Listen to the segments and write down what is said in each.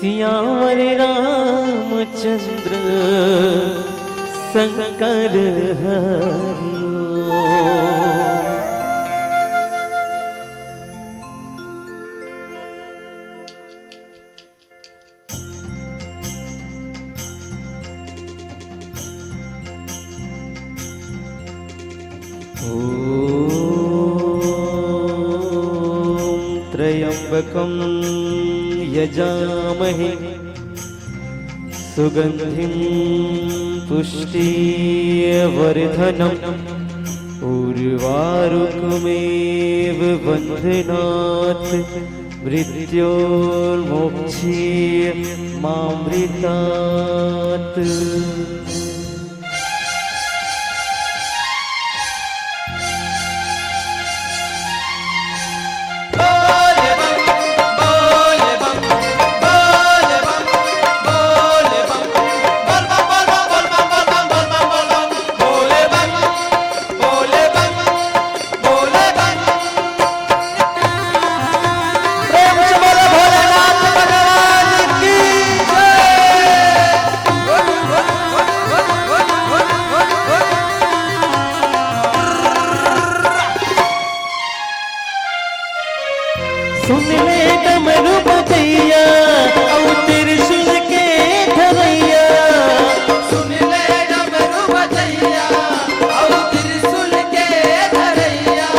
सियावर रामचंद्र शंकर हरिओ। त्र्यंबकं यजामहे सुगंधिं पुष्टिवर्धनम् उर्वारुकमेव बन्धनात् मृत्योर्मोक्षीय मामृतात्। सुन ले डमरू बजैया और त्रिशूल के धरैया। सुन ले डमरू बजैया और त्रिशूल के धरैया।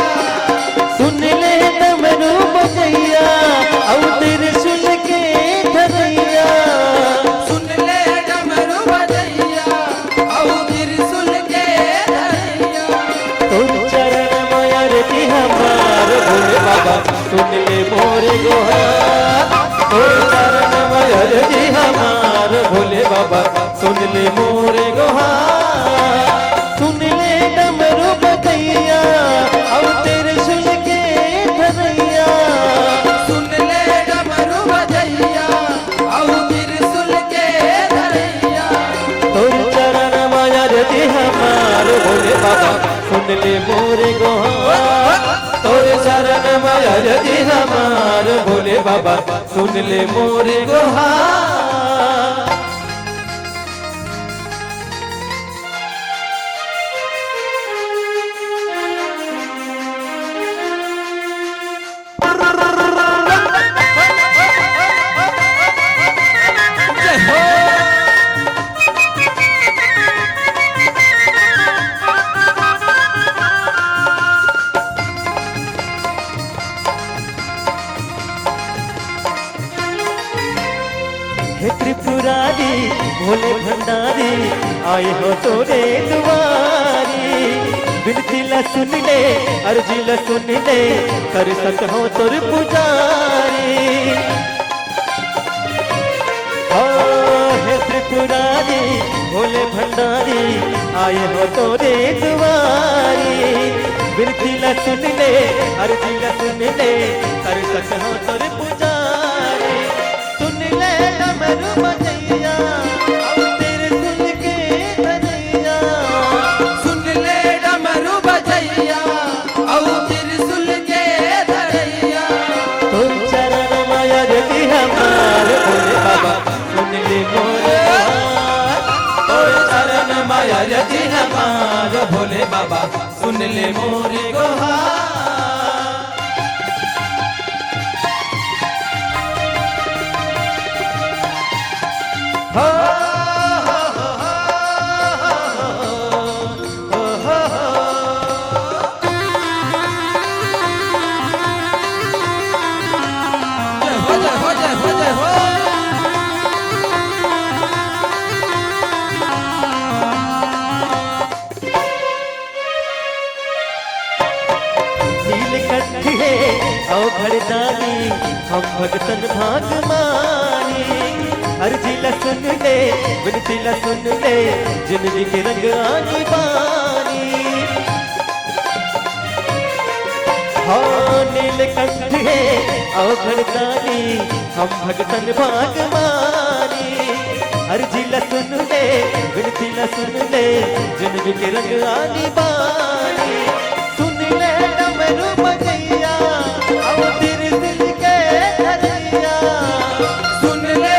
सुन ले डमरू बजैया और त्रिशूल के धरैया। सुन ले डमरू बजैया और त्रिशूल के धरैया। तुम चरण मयर की हमार भोले बाबा सुन ले मोरे गोहार। तुम चरण मयर की हमार भोले बाबा सुन ले मोरे गोहार। सुन ले डमरू बजैया और त्रिशूल के धरैया। सुन ले डमरू बजैया और त्रिशूल के धरैया। तुम चरण मयर की हमार भोले बाबा सुन ले मोरे गोहार। तोर शरण मयर जी हमार भोले बाबा सुन ले मोरे गोहार। हे त्रिपुरारी भोले भंडारी आए हो तोरे दुआरी। विनती ला सुन ले अर्जी ला सुन ले कर सक हो तोर पुजारी। हे त्रिपुरारी भोले भंडारी आए हो तोरे दुआरी। विनती ला सुन ले अर्जी ला सुन ले कर सक हो तोर पुजारी। सुन ले डमरू बजैया और त्रिशूल के धरैया। सुन ले डमरू बजैया और त्रिशूल के धरैया। तुम चरण मयर जी हमार भोले बाबा सुन ले मोरे गोहार। तोर चरण मयर जी हमार भोले बाबा सुन ले मोरे गोहार। हो जय हो जय हो जय हो जय हो। नीलकंठ है अवघड़दानी हम भगतन भाग मानी। अर्जी ला सुन ले विनती ला सुन ले जिंदगी के रंग आनी बानी। हो नीलकंठ है अवघड़दानी हम भगतन भाग मानी। अर्जी ला सुन ले विनती ला सुन ले जिंदगी के रंग आनी बानी। सुन ले डमरू बजैया और त्रिशूल के धरैया। सुन ले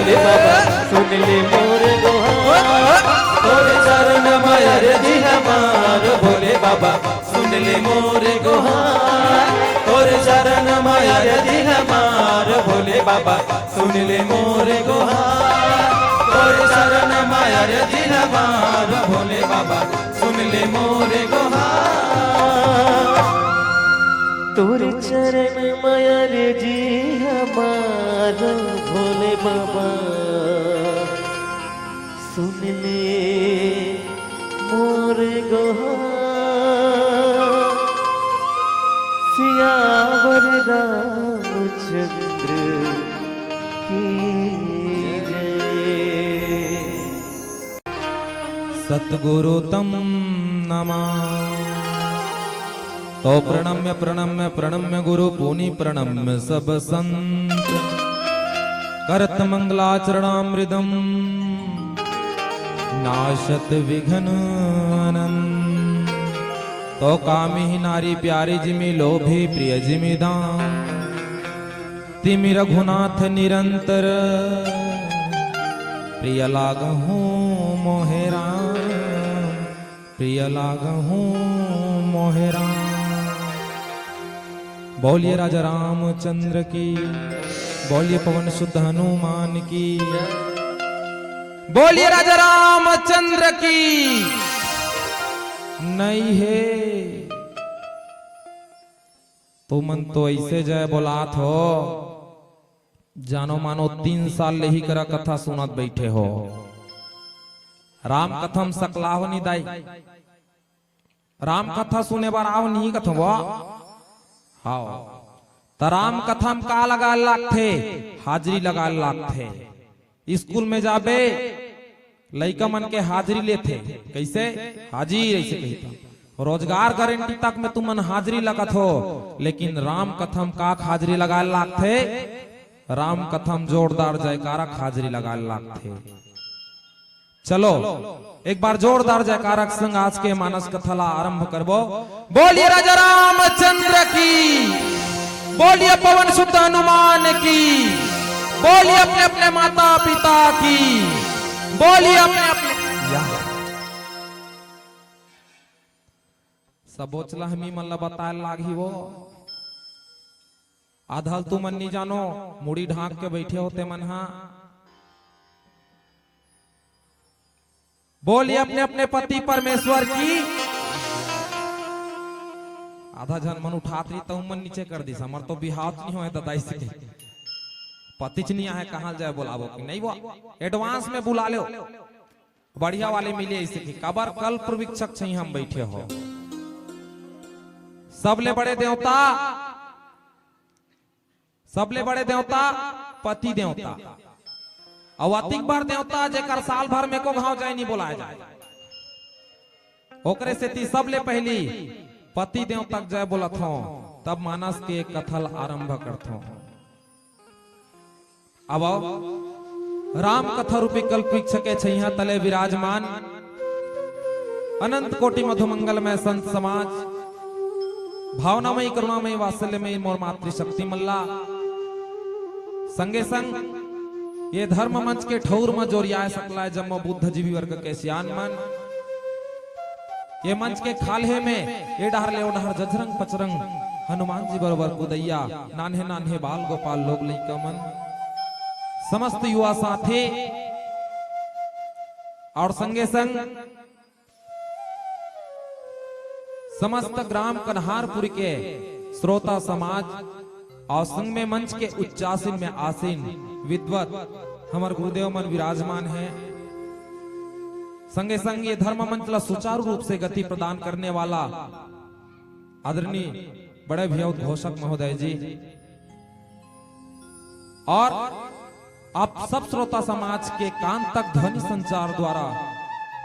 भोले बाबा सुन ले मोर गुहार तोरे चरण मायर जी हमार भोले बाबा सुन ले मोर गुहार तोरे चरण मायर जी हमार भोले बाबा सुन ले मोर गुहार तोरे चरण मायर जी हमार भोले बाबा सुन ले मोर गुहार तोरे चरण मायर जी हमार भोले बाबा सुन ले मोर गुहार सियावर रामचंद्र की जय। सतगुरु तम नमः तो प्रणम्य प्रणम्य प्रणम्य गुरु पुनि प्रणम्य सब संत करत मंगलाचरणामृतम नाशत विघ्न अनंत तो कामी नारी प्यारी जिमि लोभी प्रिय जिमि दान तिमि रघुनाथ निरंतर प्रिय लागहूँ मोहेरा प्रिय लागहूँ मोहेरा। बोलिए राजा रामचंद्र की बोलिए पवन सुत हनुमान की बोलिए राजा रामचंद्र की नहीं है तो मन तो ऐसे जय बोलात हो जानो मानो 3 साल ले ही करा कथा सुनत बैठे हो राम कथम सकलाहो नि दाई राम कथा सुने बार आओ नहीं कथवा हाँ तो राम कथम का लगा लागथे हाजरी लगा लागथे स्कूल में जाबे लइका मन के हाजरी लेथे कैसे हाजिर ऐसे कहता रोजगार गारंटी तक में तुमन हाजरी लगत हो लेकिन राम कथम का हाजरी लगा लागथे राम कथम जोरदार जयकारक हाजरी लगा लागथे। चलो एक बार जोरदार जयकारक संग आज के मानस कथा ला आरंभ करबो। बोलिए राजा रामचंद्र की बोलिए पवन सुत हनुमान की बोलिए अपने अपने माता पिता की बोलिए अपने अपने सबोचला हमी मन ला बताए लागी वो आधल तू मन नहीं जानो मुड़ी ढांक के बैठे होते मन हा बोलिए अपने अपने पति परमेश्वर की आधा जन मन उठात रही तो मन नीचे कर दी समर तो बिहाव नहीं होए दादा से पति नहीं आए कहाँ जाए बुलावो कि नहीं वो एडवांस में बुला लो बढ़िया वाले मिले ऐसे की कबर कल प्रवीक्षक छही हम बैठे हो सबले बड़े देवता पति देवता अवतिक बार देवता जेकर साल भर में को घाव जाए नहीं बुलाया जाए ओकरे से ती सबले पहली पति देवता जय बोलत हो तब मानस के कथल आरंभ करत हो। अब राम कथा रूपी कल्प वृक्ष के छैया तले विराजमान अनंत कोटि मधुमंगल में संत समाज भावनामयी करुणामयी वात्सल्यमयी मोर मातृशक्ति मल्ला संगे संग ये धर्म मंच के ठौर में जोरियाए सकला जम्मो बुद्ध जीवी वर्ग के सियान मन ये मंच के खाल्हे में ये डहर ले डहर जजरंग पचरंग हनुमान जी बरोबर कुदैया नान्हे नान्हे बाल गोपाल लोग लइका मन समस्त युवा साथी और संगे संग समस्त ग्राम कन्हारपुर के श्रोता समाज और संग में मंच के उच्चासीन में आसीन विद्वत हमारे गुरुदेव मन विराजमान है। संगे संग ये धर्म मंच ला सुचारू रूप से गति प्रदान करने वाला आदरणीय बड़े भैया उद्घोषक महोदय जी और आप सब श्रोता समाज के कान तक ध्वनि संचार द्वारा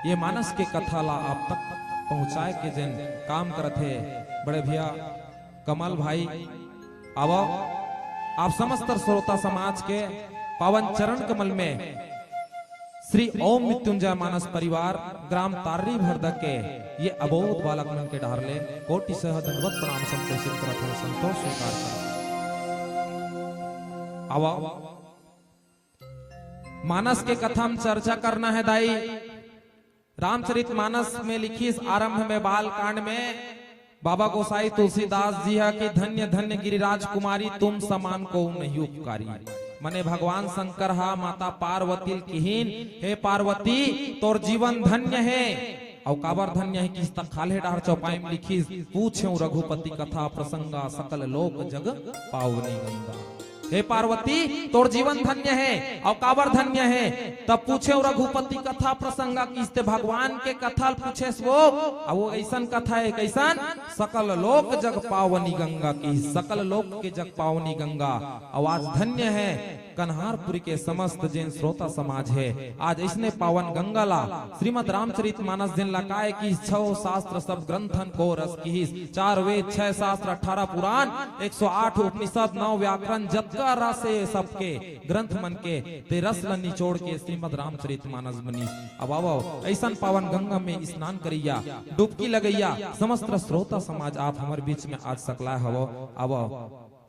ये मानस के कथा ला आप तक पहुंचाए के जन काम करत है बड़े भैया कमल भाई अब आप समस्त श्रोता समाज के पावन चरण कमल में श्री ओम मृत्युंजय मानस परिवार ग्राम तार्री भरदा के ये अबोध बालक मन के ढारले कोटि सह दंडवत प्रणाम संतोषित करत हूं संतोष स्वीकार कर। मानस के कथा में चर्चा करना है दाई। रामचरित मानस में लिखी इस आरंभ में बाल कांड में बाबा गोसाई तुलसीदास जी है कि धन्य धन्य गिरिराज कुमारी तुम समान को नहीं उपकारी। मने भगवान शंकर हा माता पार्वती किहीन, हे पार्वती तोर जीवन धन्य है। और काबर धन्य है कि खाले डार चौपाई में लिखी पूछे रघुपति कथा प्रसंगा सकल लोक जग पावनी गंगा। हे पार्वती तोर जीवन धन्य है। और काबर धन्य है तब पूछे रघुपति कथा प्रसंगा किसते भगवान के कथा पूछे वो ऐसन कथा है कैसन सकल लोक जग पावनी गंगा की, सकल लोक के जग पावनी गंगा। आवाज धन्य है कन्हारपुरी के समस्त जैन श्रोता समाज है आज इसने पावन गंगा ला श्रीमद रामचरित मानस जिन लकाय की 6 शास्त्र सब ग्रंथन को रस की 4 वेद 6 शास्त्र 18 पुराण 108 उपनिषद 9 व्याकरण जतका रसे सबके ग्रंथ मन के ते रस ल निचोड़ के श्रीमद रामचरित मानस बनी। अब आओ ऐसा पावन गंगा में स्नान करिया डुबकी लगैया समस्त श्रोता समाज आप हमारे बीच में आज सकला हवो। अब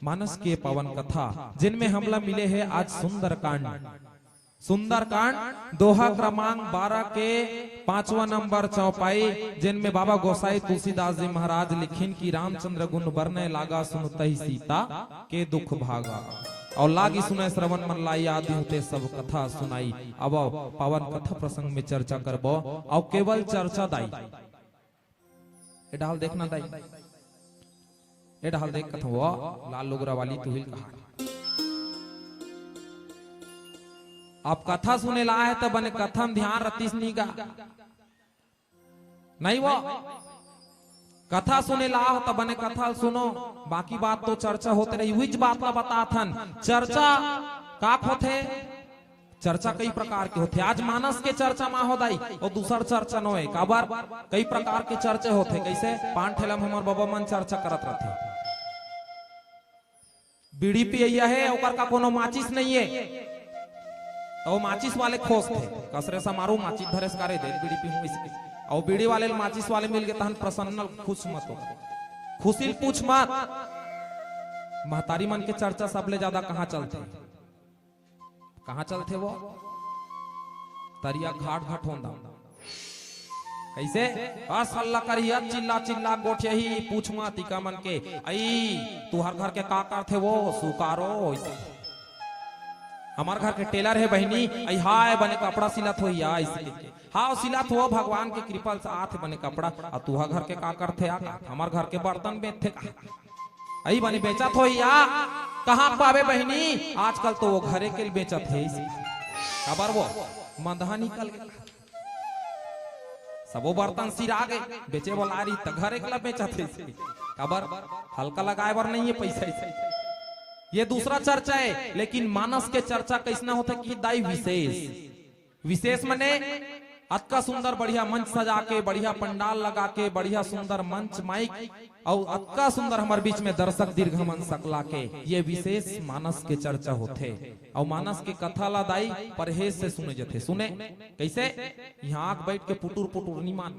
मानस के पावन कथा जिनमें हमला मिले हैं आज सुंदरकांड। सुंदरकांड दोहा क्रमांक 12 के 5वां नंबर चौपाई जिनमें बाबा गोसाई तुलसीदास जी महाराज लिखिन की रामचंद्र गुण बरने लागा सुनतहि सीता के दुख भागा। और लागी सुने श्रवण मन लाई आदि होते सब कथा सुनाई। अब पावन कथा प्रसंग में चर्चा करबो और केवल चर्चा दाई ए डाल देखना दाई ए डाल देख कथा वो लाल लुगरा वाली तुहिल कहा। आप कथा सुने ला है तो बने कथा में ध्यान रतीस नहीं का नहीं वो कथा सुने ला हो तो बने कथा सुनो बाकी बात तो चर्चा होते रही। विच बात का बताथन चर्चा का होते चर्चा कई प्रकार के होते। आज मानस के चर्चा में हो दाई और दूसर चर्चा न है काबर कई प्रकार के चर्चे होते। कैसे पान ठेला में हमार बाबा मन चर्चा करत रहते बीड़ी पिया है ओकर का कोनो माचिस नहीं है तो माचिस वाले खोस थे कसरे से मारू माचिस धरेस करे दे बीड़ी पीऊं इसके और बीड़ी वाले माचिस वाले मिल गए तहन प्रसन्न खुश मत हो खुशिल पूछ मत। महतारी मन के चर्चा सबले ज्यादा कहाँ चलते वो तरिया घाट घाट होंदा कैसे बस हल्ला करिया चिल्ला चिल्ला गोठे ही पूछ मत टीका मन के आई तू हर घर के का थे वो सुकारो हमार घर के टेलर है बहनी आई हाय बने कपड़ा सिलत हो या इसलिए हाँ सिलत हो भगवान के कृपा से आथे बने कपड़ा और तू घर के का करथे आ हमार घर के बर्तन बेचथे आई बने बेचत हो या कहाँ पावे बहनी आजकल तो वो घरे के बेचत है खबर वो मंदहा निकल गया सबो बर्तन सिरा गए बेचे वाला रही तो घरे के बेचत है खबर हल्का लगाए बर नहीं है पैसा। ये दूसरा चर्चा है लेकिन मानस के चर्चा कैसना होता कि दाई विशेष मने अतका सुंदर बढ़िया मंच सजा के बढ़िया पंडाल लगा के बढ़िया सुंदर मंच माइक और अतका सुंदर हमारे बीच में दर्शक दीर्घमन सकला के ये विशेष मानस के चर्चा होते। और मानस के कथा ला दाई परहेज से सुने जथे सुने कैसे यहाँ बैठ के पुटुर पुटुर निमान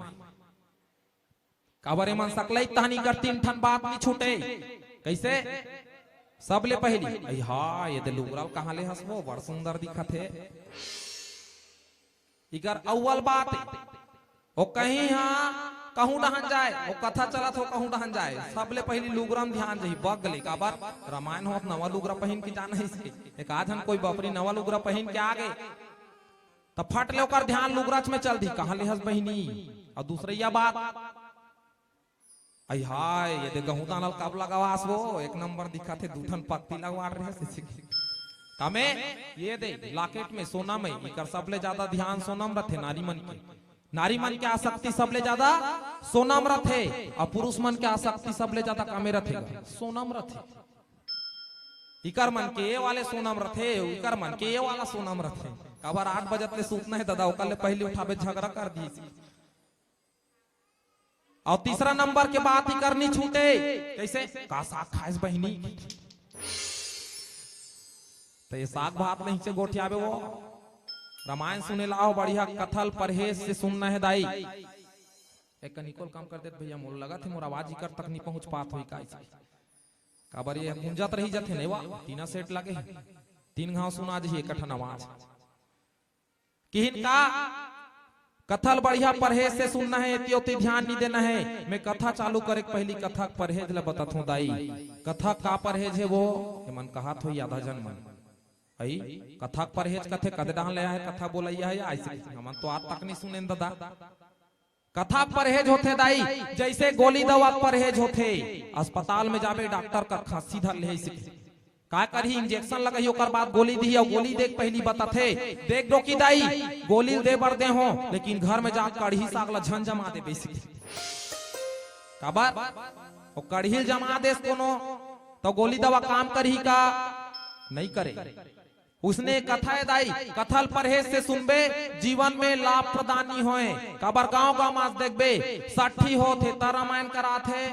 काबरे मन सकला कहानी कर 3 ठन बात नहीं छूटे कैसे सबले पहली हाँ ये दे लुगराल कहाँ ले हंसबो बड़ सुंदर दिखत है इगर अव्वल बात वो कहीं हाँ कहूं डहन जाए वो कथा चलत हो कहूं डहन जाए सबले पहली लुगरा में ध्यान रही बग ले काबर रामायण हो नवा लुगरा पहन के जाना है एक आज हम कोई बपरी नवा लुगरा पहन के आ गए तब फट ले ओकर ध्यान लुगराच में चल दी कहाँ ले हंस बहिनी। और दूसरी बात हाय ये दे गहूं दानल कब लगावास वो एक नंबर दिखा थे दूठन पत्ती लगवा रहे तमे ये दे लाकेट में सोना में इकर सबले ज्यादा ध्यान सोनम रथे नारी मन के आसक्ति सबले ज्यादा सोनम रथे और पुरुष मन के आसक्ति सबले ज्यादा कामे रथे सोनम रथे। इकर मन के ये वाले सोनम रथे इकर मन के ये वाला सोनम रथे कबर 8 बजे ले सूतना है दादा ओकर ले पहले उठावे झगड़ा कर दी। और तीसरा नंबर के बात ही करनी छूटे कैसे का साग खाए बहिनी तो ये साग भात नहीं से गोठियावे वो रामायण सुने लाओ बढ़िया कथल परहेज से सुनना है दाई। एक निकोल काम कर देते भैया मोल लगा थे मोर आवाज ही कर तक नहीं पहुंच पात हुई काबर ये गुंजत रही जाते नहीं वा 3 सेट लगे 3 घाव सुना जी एक आवाज कि इनका कथल बढ़िया परहेज से सुनना है, इतोती ध्यान नहीं देना है। मैं कथा चालू करे पहली कथा परहेज ला बता हूं दाई। कथा का परहेज है वो मन कहा थो आधा जन मन आई कथा परहेज कथे कद डाल ले है कथा बोलैया है ऐसे हमन तो आज तक नहीं सुने दादा। कथा परहेज होते दाई जैसे गोली दवा परहेज होते। अस्पताल में जाबे डॉक्टर का खांसी धर ले का करही इंजेक्शन लगाई ओकर बाद गोली दी और गोली देख पहली बताथे देख दो की दाई गोली दे बर दे हो लेकिन घर में जा कढ़ी साग ला झन जमा दे बेसी काबर ओ कढ़ी जमा दे कोनो तो गोली दवा काम करही का नहीं करे। उसने कथा है दाई कथल परहेज से सुनबे जीवन में लाभ प्रदानी होए। काबर गांव गांव मास देखबे साठी होथे त रामायण कराथे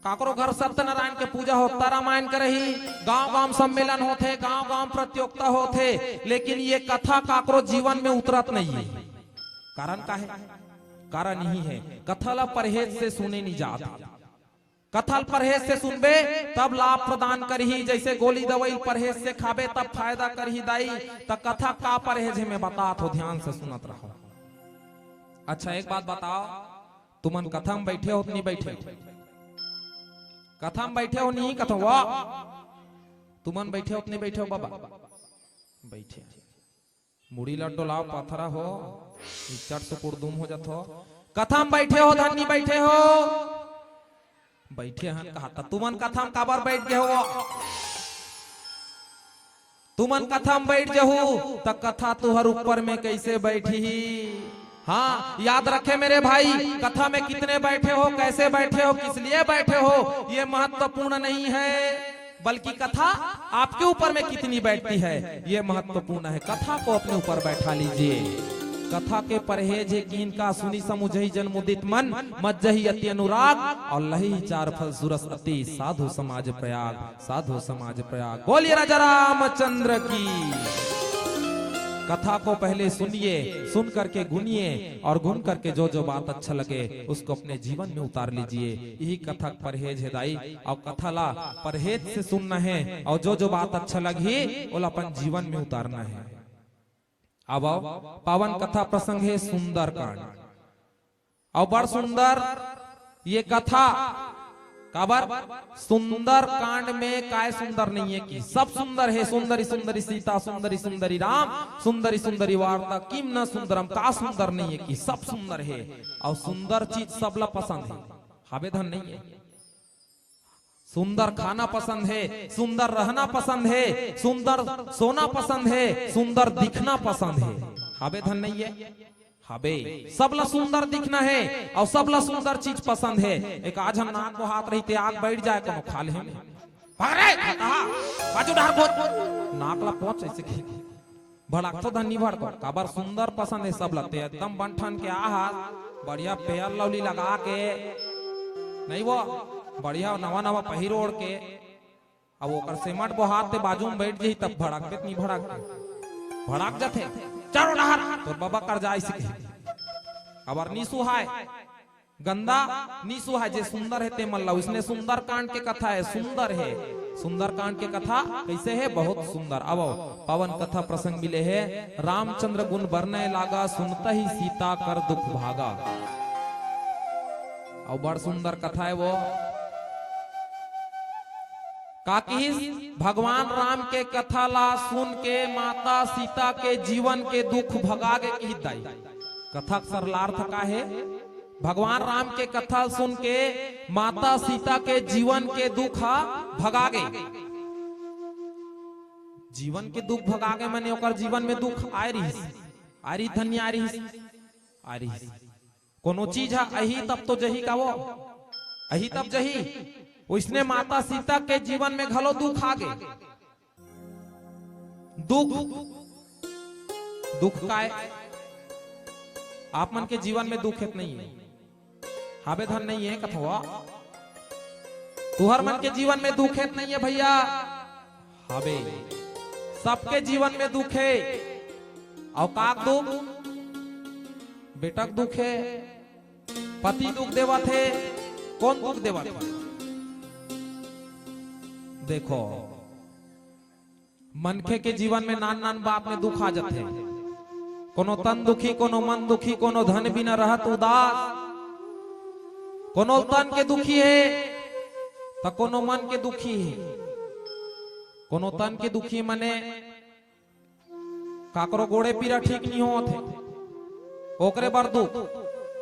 काकरो घर सत्यनारायण के पूजा होता रामायण करही। गांव गांव सम्मेलन होते गांव गांव प्रतियोगिता होते लेकिन ये कथा काकरो जीवन में उतरत नहीं है। कारण का है? कारण यही है कथल परहेज से सुने नहीं जाता। कथल परहेज से सुनबे तब लाभ प्रदान करही। जैसे गोली दवाई परहेज से खाबे तब फायदा करही दाई। त कथा का परहेज है मैं बात हो ध्यान से सुनत रहो। अच्छा एक बात बताओ तुमन कथा में बैठे हो नहीं बैठे? कथा में बैठे हो नहीं कथा वाह तुमन बैठे हो नहीं बैठे हो बाबा? बैठे मुड़ी लड्डो लाओ पथरा हो चट से कुड़दुम हो जात हो। कथा में बैठे हो धन्नी बैठे हो? बैठे हैं कहा तुमन कथा में काबर बैठ गए हो? तुमन कथा में बैठ जाहू त कथा तुहर ऊपर में कैसे बैठी? हाँ याद रखे मेरे भाई कथा में कितने बैठे हो कैसे बैठे हो किस लिए बैठे हो ये महत्वपूर्ण नहीं है बल्कि कथा आपके ऊपर में कितनी बैठती है ये महत्वपूर्ण है। कथा को अपने ऊपर बैठा लीजिए। कथा के परहेज है कि इनका सुनी समुझई जन्मुदित मन मज्जही अति अनुराग और लही चार फल सुरस अति साधु समाज प्रयाग साधु समाज प्रयाग। बोलिए राजा रामचंद्र की। कथा को पहले सुनिए सुन करके गुनिए और गुन करके जो जो बात अच्छा लगे उसको अपने जीवन में उतार लीजिए। यही कथा परहेज है दाई। और कथा ला परहेज से सुनना है और जो जो बात अच्छा लगी वो अपन जीवन में उतारना है। अब आओ पावन कथा प्रसंग है सुंदर कांड और बड़ सुंदर ये कथा काबर सुंदर कांड में काय सुंदर नहीं है कि सब सुंदर है। सुंदरी सुंदरी सीता सुंदरी सुंदरी राम सुंदरी सुंदरी वार्ता किम न सुंदरम का सुंदर नहीं है कि सब सुंदर है। और सुंदर चीज सबला पसंद है आवेदन नहीं है। सुंदर खाना पसंद है सुंदर रहना पसंद है सुंदर सोना पसंद है सुंदर दिखना पसंद है आवेदन नहीं है। हबे सबला सुंदर दिखना है और सबला सुंदर चीज पसंद है। एक आज हम नाक को हाथ रही आग बैठ जाए कोनो खा ले बाजू डार नाक ला पहुंच ऐसे भड़क तो धनी भड़ को काबर सुंदर पसंद है सबला ते एकदम बनठन के आहा बढ़िया पेयर लवली लगा के नहीं वो बढ़िया नवा नवा पहिर ओढ़ के अब ओकर सेमट बो हाथ ते बाजू में बैठ जाई तब भड़क नहीं भड़क जाते चारों नहर तो बाबा कर जाए सीखे अबर नीसु है गंदा नीसु है जे सुंदर है ते मल्ला। इसने सुंदर कांड के कथा है सुंदर है सुंदर कांड के कथा कैसे है बहुत सुंदर। अब पावन कथा प्रसंग मिले है रामचंद्र गुण बरने लागा सुनता ही सीता कर दुख भागा। और बड़ सुंदर कथा है वो काकी भगवान राम के कथा ला सुन के माता सीता के जीवन के दुख भगागे की दाई। कथा सरलार्थ का है भगवान राम के कथा सुन के माता सीता के जीवन के दुख भगागे। जीवन के दुख भगागे माने ओकर जीवन में दुख आ रही धन्य आ रही कोनो चीज है अही तब तो जही का वो अही तब जही। उसने माता सीता के जीवन में घलो दुख आ गए। दुख का है आप मन के जीवन में दुख नहीं है आवेदन नहीं है कथवा तुहर मन के जीवन में दुख है नहीं है भैया हबे सबके जीवन में दुख है। और काक दुख बेटक दुख है पति दुख देवा थे कौन दुख देवा थे। देखो मनखे के जीवन में नान नान बात में दुख आ जाते हैं कोनो तन दुखी, कोनो मन दुखी, कोनो धन बिना रहत उदास, कोनो तन के दुखी है तो कोनो मन के दुखी है। कोनो तन के दुखी मने काकरो गोड़े पीरा ठीक नहीं होते, ओकरे बर दुख,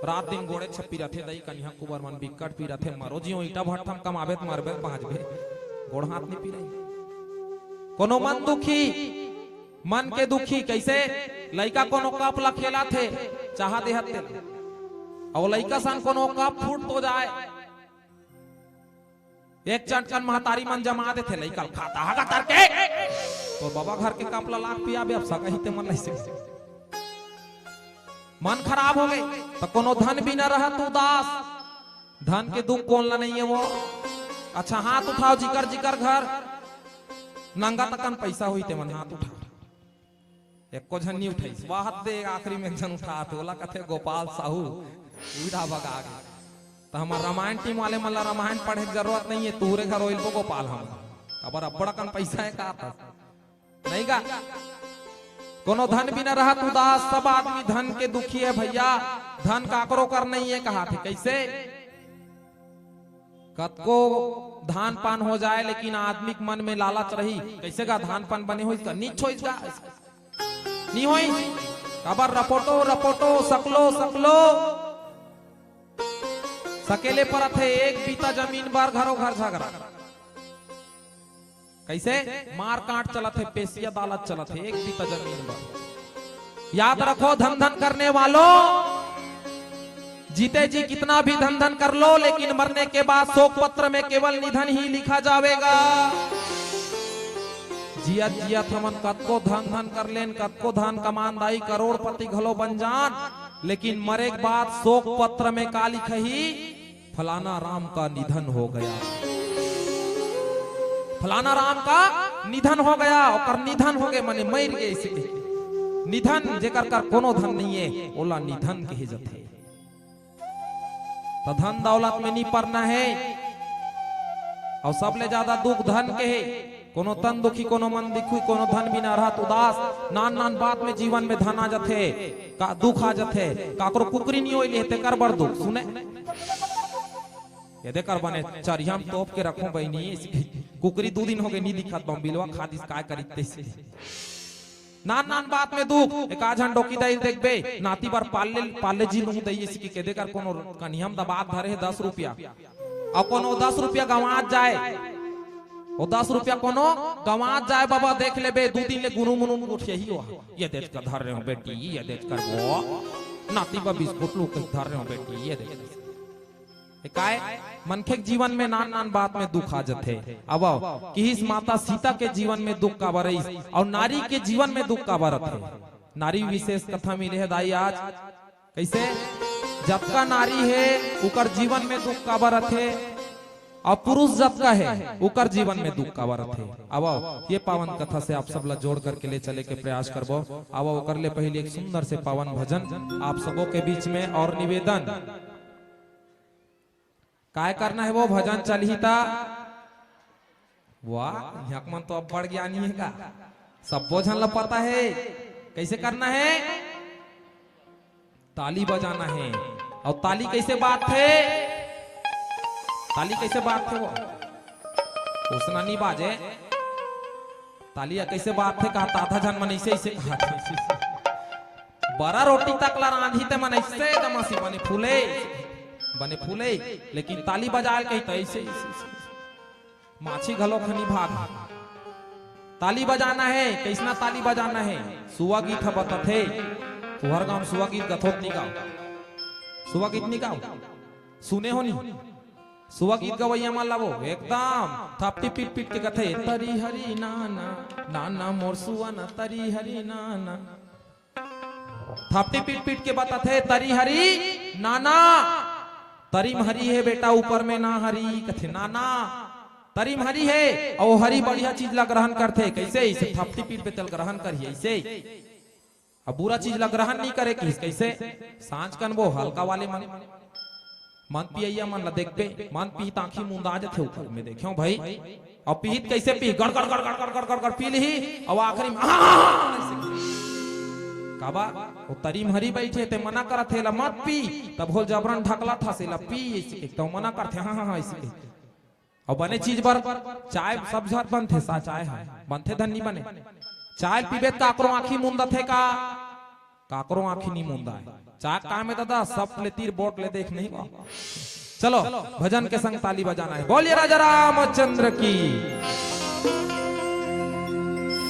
रात दिन गोड़े छपी रहते, दई कन्या कुबर मन बिकट पी रहते, मरो जियो ईटा भट्ठम कमाबे मरबे पांच बे गोड़ हाथ नहीं पी रही। कोनो मन दुखी, मन के दुखी कैसे लइका कोनो कप ला खेला थे चाह देहते और लइका सन कोनो कप फूट तो जाए, एक चटकन महतारी मन जमा देते लइका खाता हागा तर के तो बाबा घर के कप ला लाख पिया व्यवसा कही ते मन नहीं, मन खराब हो गए। तो कोनो धन भी न रहत उदास, धन के दुख कौन ला नहीं है वो। अच्छा हाथ उठाओ जिकर जिकर घर नंगा तकन पैसा हुई ते मन हाथ उठाओ, एको झन नहीं उठाई, वाहत दे आखिरी में एक जन उठा तो ओला कथे गोपाल साहू उड़ा भगा गए। तो हमार रामायण टीम वाले मला रामायण पढ़े की जरूरत नहीं है, तूरे घर रोइल को गोपाल हम अब अब्बड़ कन पैसा है का था नहीं का। कोनो धन भी न रहत उदास, सब आदमी धन के दुखी है भैया, धन काकरो कर नहीं है कहा थे कैसे। कतको धान पान हो जाए लेकिन आदमी के मन में लालच रही, कैसे का धान पान बने हो इसका नीच हो इसका नहीं होई, कबर रपोटो रपोटो सकलो सकलो सकेले पर थे एक बीता जमीन बार घरों घर झगड़ा, कैसे मार काट चला थे, पेशिया दालत चला थे, एक बीता जमीन बार। याद रखो धन धन करने वालों, जीते जी कितना भी धन धन कर लो लेकिन मरने के बाद शोक पत्र में केवल निधन ही लिखा जाएगा। जियत जियत हमन कतको धन धन कर लेन, कतको धन कमानदाई करोड़पति घलो बन जान, लेकिन मरे के बाद शोक पत्र में का लिखही, फलाना राम का निधन हो गया, फलाना राम का निधन हो गया। और निधन हो गए माने मर गए, इसे निधन जेकर कर कोनो धन नहीं है ओला निधन कहे जाते। तो धन दौलत में नहीं पड़ना है, और सबले ज्यादा दुख धन के है। कोनो तन दुखी, कोनो मन दुखी, कोनो धन बिना रहत उदास, नान नान बात में जीवन में धन आ जाते का दुख आ जाते, काकरो कुकरी नहीं होई लेते कर बर दुख सुने ये देकर बने चरिया में तोप के रखो बहनी, कुकरी 2 दिन हो गए नहीं दिखत बम बिलवा खादिस काय करिते से नान नान बात में दुख। एक आजन डोकी दई देखबे नाती बार पाले जी लू दई इसकी के देकर कोनो कनियम दबात धरे है 10 रुपया, और कोनो 10 रुपया गंवात जाए, और 10 रुपया कोनो गंवात जाए बाबा देख लेबे 2 दिन ले गुरु मुनु उठ यही हो, ये देख कर धर रहे हो बेटी, ये देख कर वो नाती बा बिस्कुट लू के धर रहे हो बेटी, ये देख काय मनखे जीवन में नान नान बात में दुख आ जाते। अब कि इस माता सीता के जीवन में दुख का बरई, और नारी के जीवन में दुख का बरत है। नारी विशेष कथा मिले है दाई आज, कैसे जब का नारी है उकर जीवन में दुख का बरत है, और पुरुष जब का है उकर जीवन में दुख का बरत है। अब ये पावन कथा से आप सब ला जोड़ करके ले चले के प्रयास करबो। अब कर ले पहले एक सुंदर से पावन भजन आप सबों के बीच में, और निवेदन काय करना है वो भजन चली था। वाह मन तो अब बढ़ ज्ञानी है का, सबको झन ला पता है कैसे करना है, ताली बजाना है। और ताली कैसे बात है, ताली कैसे बात है वो उसना नहीं बाजे, ताली कैसे बात है कहा आधा झन मन ऐसे ऐसे बड़ा रोटी तक ला रांधी ते मन ऐसे जमासी बने फूले, लेकिन ताली बजाए कही तो ऐसे माछी घलो खनी भाग। ताली बजाना है, कैसना ताली बजाना है, सुवा गीत बता थे तुहर गांव सुवा गीत गथोत नहीं गाओ, सुवा गीत नहीं गाओ, सुने हो नहीं सुवा गीत गवैया मान लावो एकदम थापटी पीट पीट के कथे, तरी हरी नाना नाना मोर सुआ ना तरी हरी नाना, थापटी पीट पीट के बता थे तरी हरी नाना, तरीम हरी है बेटा ऊपर में ना हरी कथे नाना, तरीम हरी है और हरी बढ़िया चीज ला ग्रहण करते, कैसे इसे थपटी पीठ पे तल ग्रहण करिए ऐसे, अब बुरा चीज ला ग्रहण नहीं करे कैसे। सांझ कन वो हल्का वाले मन पिया मन ला देख पे मन पी ताखी मुंदा जाते ऊपर में देखियो भाई, और पीत कैसे पी गड़ गड़ गड़ गड़ गड़ गड़ गड़ पी ली, और आखिरी में काबा वो तरीम हरी बैठे थे मना करत थे ला मत पी तब होल जबरन ढकला था से ला पी ऐसे तो मना करते हाँ हाँ हाँ ऐसे और बने चीज बर चाय सब झट बनते सा चाय है बनते धन नहीं बने चाय पीबे काकरो आँखी मुंदा थे का काकरो आँखी नहीं मुंदा है चाय का में दादा सब ले तीर बोट ले देख नहीं पा चलो भजन के संग ताली बजाना है बोलिए राजा रामचंद्र की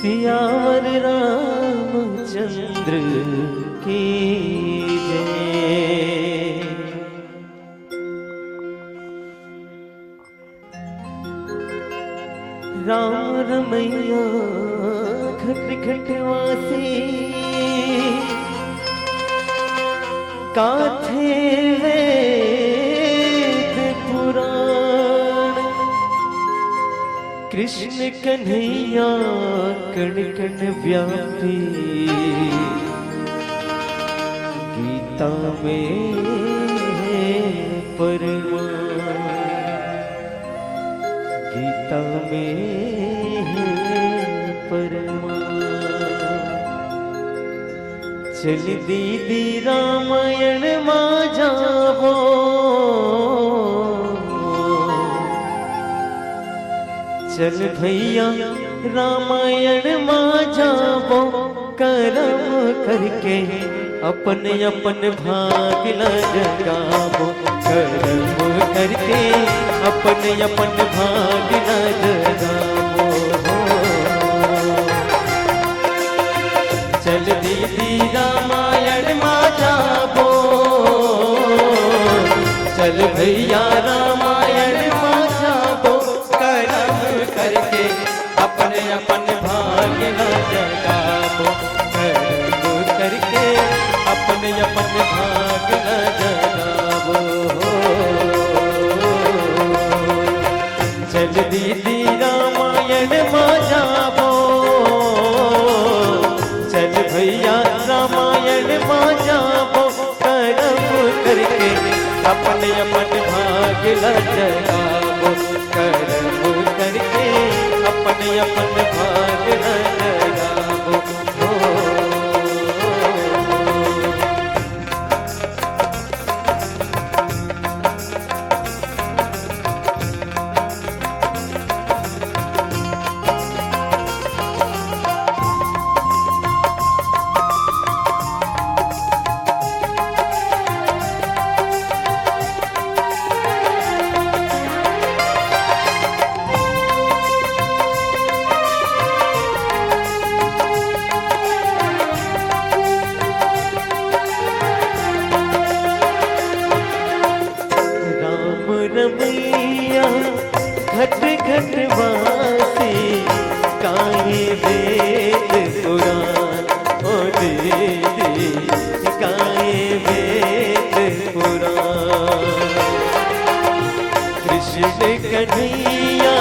सियावर रामचंद्र की जय। राम रमैया घट घटवासी काथे वेद पुराण कृष्ण कन्हैया कण कण व्यापी गीता में परमाण गीता में परमाण चल दीदी रामायण मां जावो चल भैया रामायण मां जावो करम करके अपने अपन भाग ल जगावो करम करके अपने अपन भाग ल जगावो चल दीदी रामायण मां जावो चल भैया रामायण मां जावो करम करके अपने अपन भाग न जगावो करम करके अपने अपन भाग न जगावो चल दीदी रामायण मां जावो चल भैया रामायण मां जावो करम करके अपने अपन भाग ल जगावो करम करके अपने अपन भाग ल जगावो रमैया घट घट वासी काहे वेद पुराण ओ दीदी काहे वेद पुराण कृष्ण कन्हैया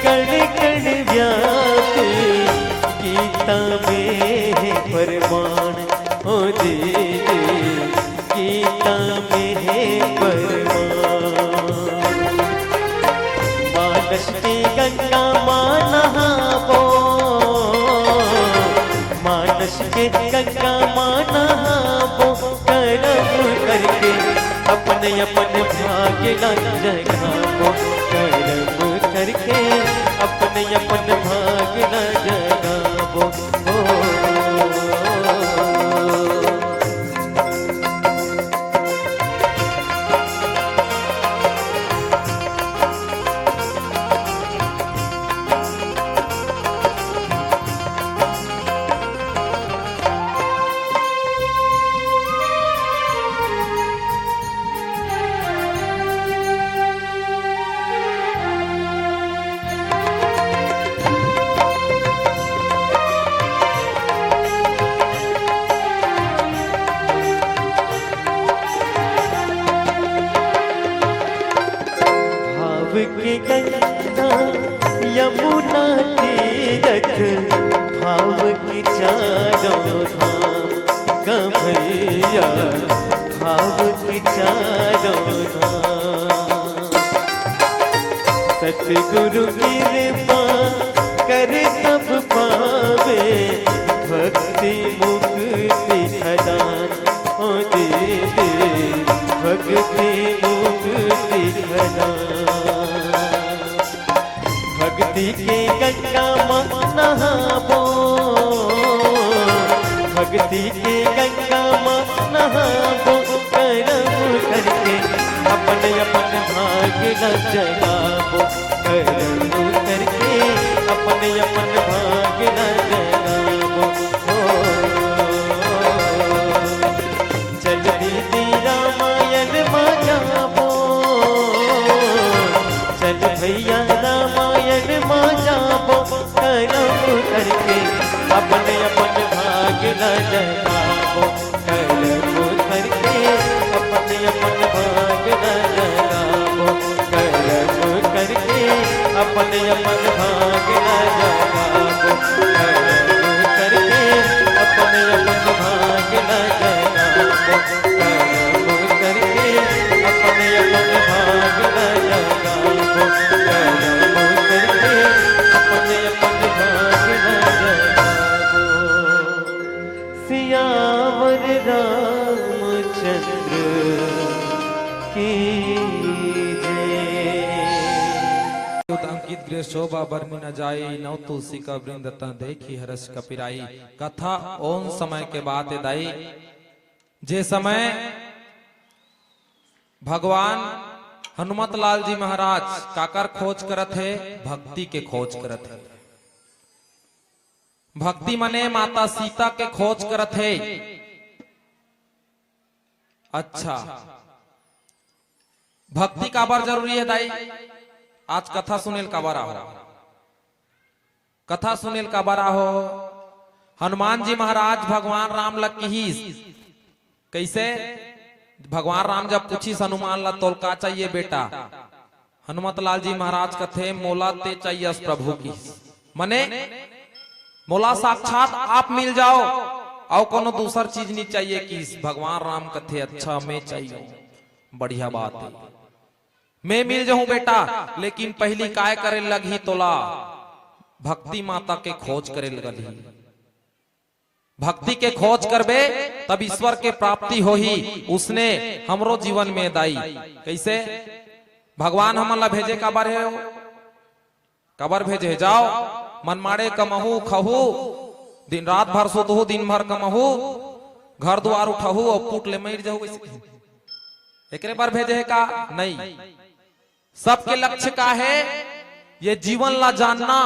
कण कण व्यापी गीता में है परमाण ओ दीदी गीता में है परमाण मानस की गंगा मां नहावो मानस के गंगा मां नहावो करम करके अपने अपन भाग ल जगावो करम करके अपने अपन भाग ल जगावो के गंगा यमुना तीरथ भाव की चारों धाम कन्हैया भाव की चारों धाम सतगुरु कृपा कर तब पावे भक्ति मुक्ति भक्ति के गंगा माँ नहाबो करम करके अपने अपने भाग्य न जगाबो करम करके अपने अपने भाग्य न जगाबो चल दीदी रामायण माँ जाबो चल भैया रामायण माँ जाबो करम करके अपने अपने भाग्य न जगाबो करम करके अपने अपने भाग्य न जगाबो करम करके अपने अपने भाग्य न जगाबो करम करके अपने अपने भाग्य न जगाबो करम करके अपने अपने भाग्य न जगाबो करम करके अपने अपने भाग्य न जगाबो सियावर रामचंद्र की जय। अंकित गृह शोभा बरमी न जाई नव तुलसी का वृंद तं देखी हर्ष कपिराई। कथा ओन समय के बाद दाई जे समय भगवान हनुमत लाल जी महाराज काकर खोज करत है, भक्ति के खोज करत है। भक्ति मने माता सीता के खोज करत है। अच्छा, भक्ति काबर जरूरी है दाई? आज कथा सुनेल काबर आहो? कथा सुनेल काबर आहो? हनुमान जी महाराज भगवान राम लग की कैसे? भगवान राम जब पूछीस हनुमान ला तोल का चाहिए बेटा, हनुमत लाल जी महाराज कथे मोला ते चाहिए प्रभु की, मने मोला साक्षात आप मिल जाओ और कोनो दूसर चीज नहीं चाहिए। कि भगवान राम कथे अच्छा मैं चाहिए, बढ़िया बात है, मैं मिल जाऊं बेटा, लेकिन पहली काय करे लगी तोला भक्ति माता के खोज करे लगी। भक्ति के खोज करबे तब ईश्वर के प्राप्ति हो ही। उसने हमरो जीवन में दाई कैसे? भगवान हमला भेजे काबर है? काबर भेजे? जाओ मनमाड़े कमहू खहू, दिन रात भर सुतहू, दिन भर कमहू, घर द्वार उठहू और पुट ले मर जाऊ। एकरे बार भेजे है का? नहीं। सबके लक्ष्य का है ये जीवन ला जानना,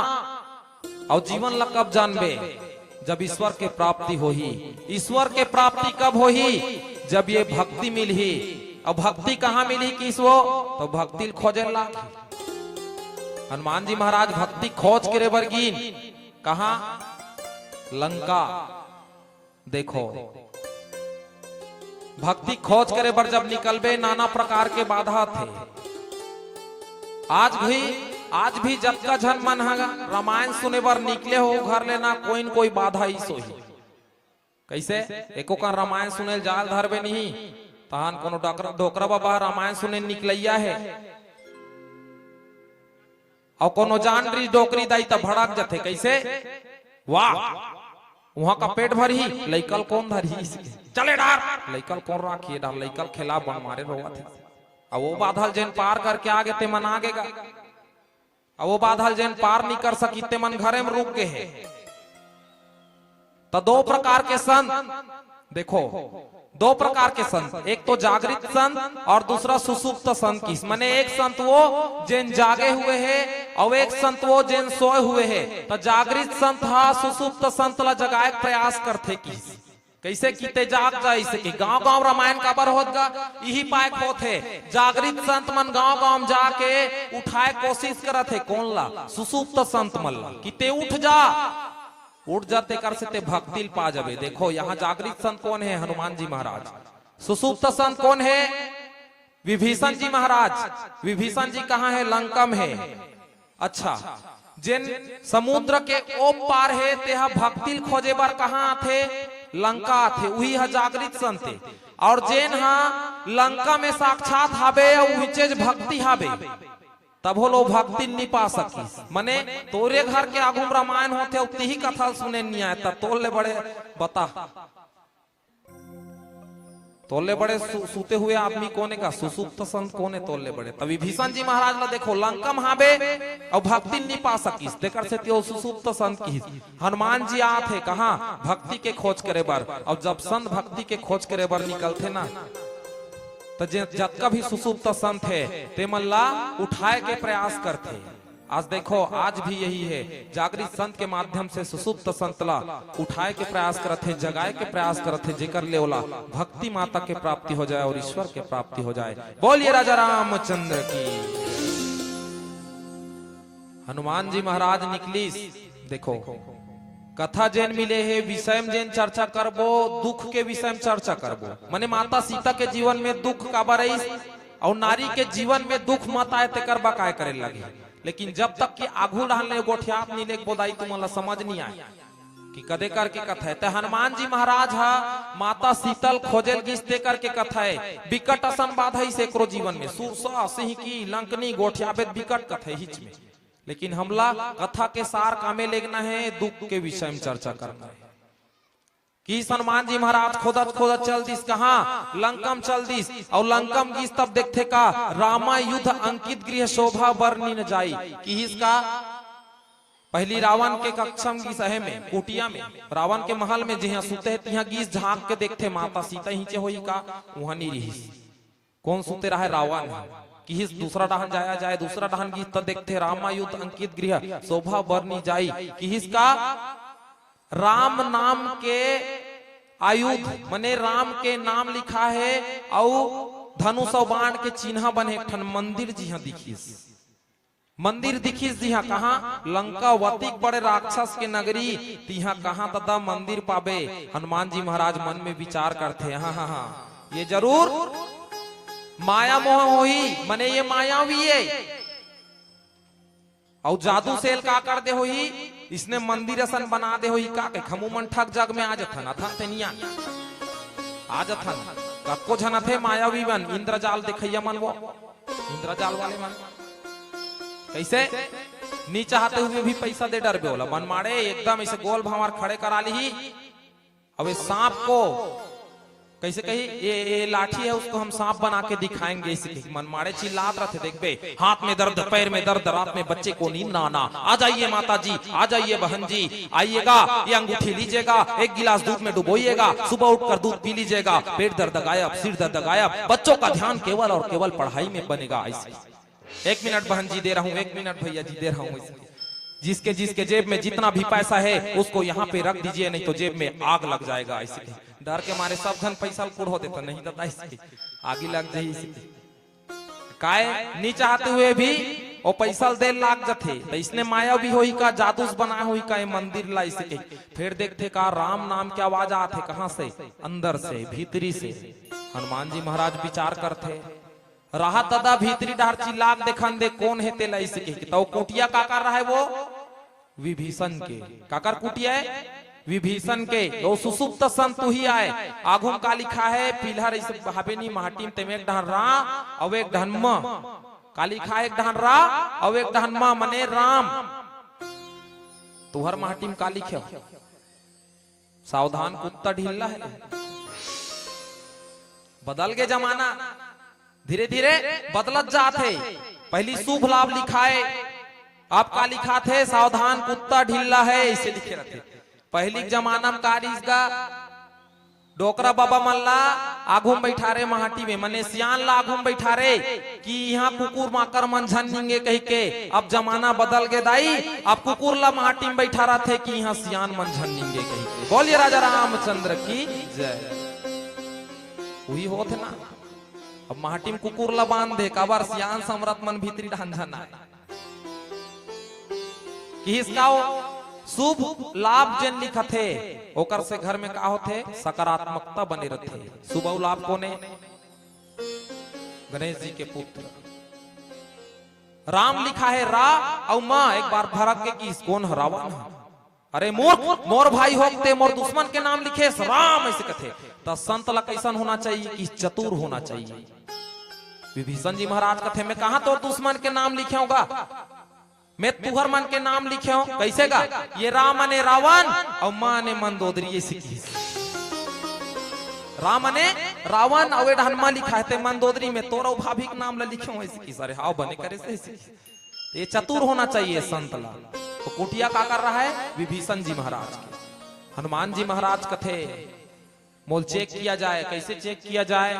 और जीवन ला कब जानबे? जब ईश्वर के प्राप्ति हो ही। ईश्वर के प्राप्ति कब हो ही? जब ये भक्ति मिल ही। और भक्ति कहाँ मिली किसको? तो भक्ति खोजे ला। हनुमान जी महाराज भक्ति खोज के बरगीन कहा? लंका। देखो भक्ति खोज करे बर जब निकलबे नाना प्रकार के बाधा थे। आज भी जब का जन मन रामायण सुने बर निकले हो घर लेना कोई न कोई बाधा ही सोही। कैसे? एको का रामायण सुने जाल धरबे नहीं, तहान कोनो डोकरा बाबा रामायण सुने निकलैया है, और कोनो जान रही डोकरी दाई तब भड़क जाते। कैसे? वाह वहां का पेट भर ही लइकल कौन धरी चले डार, लइकल कौन राखिए डार, लइकल खिला बन मारे रोवा थे। अब वो बादल जैन पार करके आगे ते मन आगेगा, अब वो बादल जैन पार नहीं कर सकी ते मन घरे में रुक गए है। तो दो प्रकार के संत देखो, दो प्रकार के संत, एक तो जागृत संत और दूसरा सुसुप्त संत। किस मने? एक संत वो जिन जागे हुए हैं और एक संत वो जिन सोए हुए हैं। तो जागृत संत हा सुसुप्त संत ला जगाए प्रयास करते। किस कैसे कीते जाग जाए कि गांव गांव रामायण काबर होत गा? यही पाएक होत है। जागृत संत मन गांव गांव जाके उठाए कोशिश करत है। कौन ला? सुसुप्त संत मन ला कीते उठ जा, उठ जाते कर से ते भक्ति पा जावे। देखो यहाँ जागृत संत कौन है? हनुमान जी महाराज। सुसुप्त संत कौन है? विभीषण जी महाराज। विभीषण जी कहाँ है? लंका में है। अच्छा, जिन समुद्र के ओ पार है तेहा भक्ति खोजे बार कहाँ आथे? लंका आथे। वही है जागृत संत। और जेन हा लंका में साक्षात हाबे और भक्ति हाबे तब हो लो भक्ति नहीं पा सकी। मने तोरे घर के आगू रामायण होते उतनी ही कथा सुने नहीं आए तब तोल ले बड़े बता। तोले बड़े सूते हुए आदमी कोने का सुसुप्त संत कोने तोले बड़े। तभी विभीषण जी महाराज ला देखो लंकम हाबे और भक्ति नहीं पा सकीस तेकर से त्यो सुसुप्त संत की। हनुमान जी आते कहाँ भक्ति के खोज करे बार, और जब संत भक्ति के खोज करे बार निकलते ना तो जतका भी सुसुप्त संत है ते मल्ला उठाए के प्रयास करते। आज देखो आज भी यही है, जागृत संत के माध्यम से सुसुप्त संतला उठाए के प्रयास करते, जगाए के प्रयास करते, जेकर ले ओला भक्ति माता के प्राप्ति हो जाए और ईश्वर के प्राप्ति हो जाए। बोलिए राजा रामचंद्र की। हनुमान जी महाराज निकली देखो कथा जैन मिले है विषय में जैन चर्चा करबो, दुख के विषय में चर्चा करबो। माने माता सीता के जीवन में दुख का बरई और नारी के जीवन में दुख मत आए तेकर बकाय करे लगे। लेकिन जब तक कि आघू डालने गोठियात नहीं ले बोदाई तुम्हारा समझ नहीं आए कि कदे कर के कथा है। तो हनुमान जी महाराज हा माता शीतल खोजेल गिस्ते कर के कथा है। विकट असन बाधा से करो जीवन में सुरसा सिंह की लंकनी गोठियाबेद विकट कथा है हिच में। लेकिन हमला कथा के सार कामे लेगना है, दुख के विषय में चर्चा करना है कि हनुमान जी महाराज खोदत खोदत चल दिस कहा लंकम चल दिस, और लंकम गिस तब देखते का रामा युद्ध अंकित गृह शोभा वर्णि न जाई कि इसका पहली रावण के कक्षम की सहे में कुटिया में रावण के महल में जहाँ सुते है तिहा गीस झांक के देखते माता सीता हिंचे होई का वहां नहीं रही। कौन सुते रहा है रावण कि दूसरा डहन जाया जाए, दूसरा डहन गीस तब देखते रामा युद्ध अंकित गृह शोभा वर्णि जाई कि इसका राम नाम के आयुध मने राम के नाम लिखा है और धनुष और बाण के चिन्ह बने एक मंदिर जी हाँ दिखीस, मंदिर दिखीस जी हाँ कहा लंका वतिक बड़े राक्षस के नगरी तिहा कहा तथा मंदिर पाबे। हनुमान जी महाराज मन में विचार करते हाँ हाँ हाँ ये जरूर माया मोह होई, मने ये मायावी है और जादू सेल का कर दे होई, इसने मंदिर असन बना दे होई का खमूमन ठग जग में आज थन अथन तेनिया आज थन कक्को झन थे मायावी बन इंद्रजाल दिखैया मन वो इंद्रजाल वाले मन कैसे नी चाहते हुए भी पैसा दे डर बोला मन मारे एकदम ऐसे गोल भावर खड़े करा ली। अब इस सांप को कैसे कही ये लाठी है उसको हम सांप बना के दिखाएंगे, इसे मन मारे चिल्लात रहे देख बे हाथ में दर्द पैर में दर्द रात में बच्चे को नींद ना आना, आ जाइए माता जी आ जाइए बहन जी आइएगा, ये अंगूठी लीजिएगा एक गिलास दूध में डुबोइएगा, सुबह उठकर दूध पी लीजिएगा, पेट दर्द गायब सिर दर्द गायब, बच्चों का ध्यान केवल और केवल पढ़ाई में बनेगा। ऐसे 1 मिनट बहन जी दे रहा हूँ, 1 मिनट भैया जी दे रहा हूँ, जिसके जिसके जेब में जितना भी पैसा है उसको यहाँ पे रख दीजिए नहीं तो जेब में आग लग जाएगा। ऐसे डर के मारे सब धन पैसा कुड़ होते तो नहीं देता इसकी आगे लग जाए इसकी काय नहीं चाहते हुए भी वो पैसा दे लाग जाते तो इसने माया भी होई का जादूस बनाया हुई का ये मंदिर ला इसके। फिर देखते का राम नाम की आवाज आते कहां से अंदर से भीतरी से। हनुमान जी महाराज विचार करते रहा तदा भीतरी डार चिल्लाक देखन दे कौन है तेला इसके तो कुटिया का कर रहा है वो विभीषण के काकर कुटिया है विभीषण के वो सुसुप्त संत ही आए आगुम का लिखा है पिलहर इस हाबेनी माटी में एक डहन रा और एक डहन म का लिखा है एक डहन रा और एक डहन म मने राम तुहर माटी में का लिखे सावधान कुत्ता ढीला है। बदल के जमाना धीरे धीरे बदलत जाते। पहली शुभ लाभ लिखाए आपका लिखा थे सावधान कुत्ता ढीला है इसे लिखे रहते। पहली जमाना में कारिस का डोकरा बाबा मल्ला आगुम बैठा रे महाटी में मने सियान ला आगुम बैठा रे कि यहाँ कुकुर माकर मन झनिंगे कह के। अब जमाना बदल गए दाई अब कुकुर ला महाटी में बैठा रहा थे कि यहाँ सियान मन झनिंगे कह के। बोलिए राजा रामचंद्र की जय। वही होते ना अब माटी में कुकुर ला बांध दे काबर सियान समरत मन भीतरी ढंझना कि इसका शुभ लाभ जन लिखा थे ओकर से घर में का होते सकारात्मकता बने रहते। शुभ लाभ कोने गणेश जी के पुत्र राम लिखा है रा और मां एक बार भरत के किस कौन रावण अरे मूर्ख मोर भाई होते मोर दुश्मन के नाम लिखे राम ऐसे कथे तो संत ला कैसन होना चाहिए कि चतुर होना चाहिए। विभीषण जी महाराज कथे में कहा तो दुश्मन के नाम लिखे होगा मैं तुहर मन के नाम लिखे हूं कैसे गा ये राम ने रावण और मां ने मंदोदरी सीखी। राम ने रावण अवे हनुमान लिखा है ते मंदोदरी में तोरा भाभी के नाम ला लिखे हो ऐसे की सारे हाव बने करे से ये चतुर होना चाहिए संत ला। तो कुटिया का कर रहा है विभीषण जी महाराज के। हनुमान जी महाराज कथे मोल चेक किया जाए, कैसे चेक किया जाए?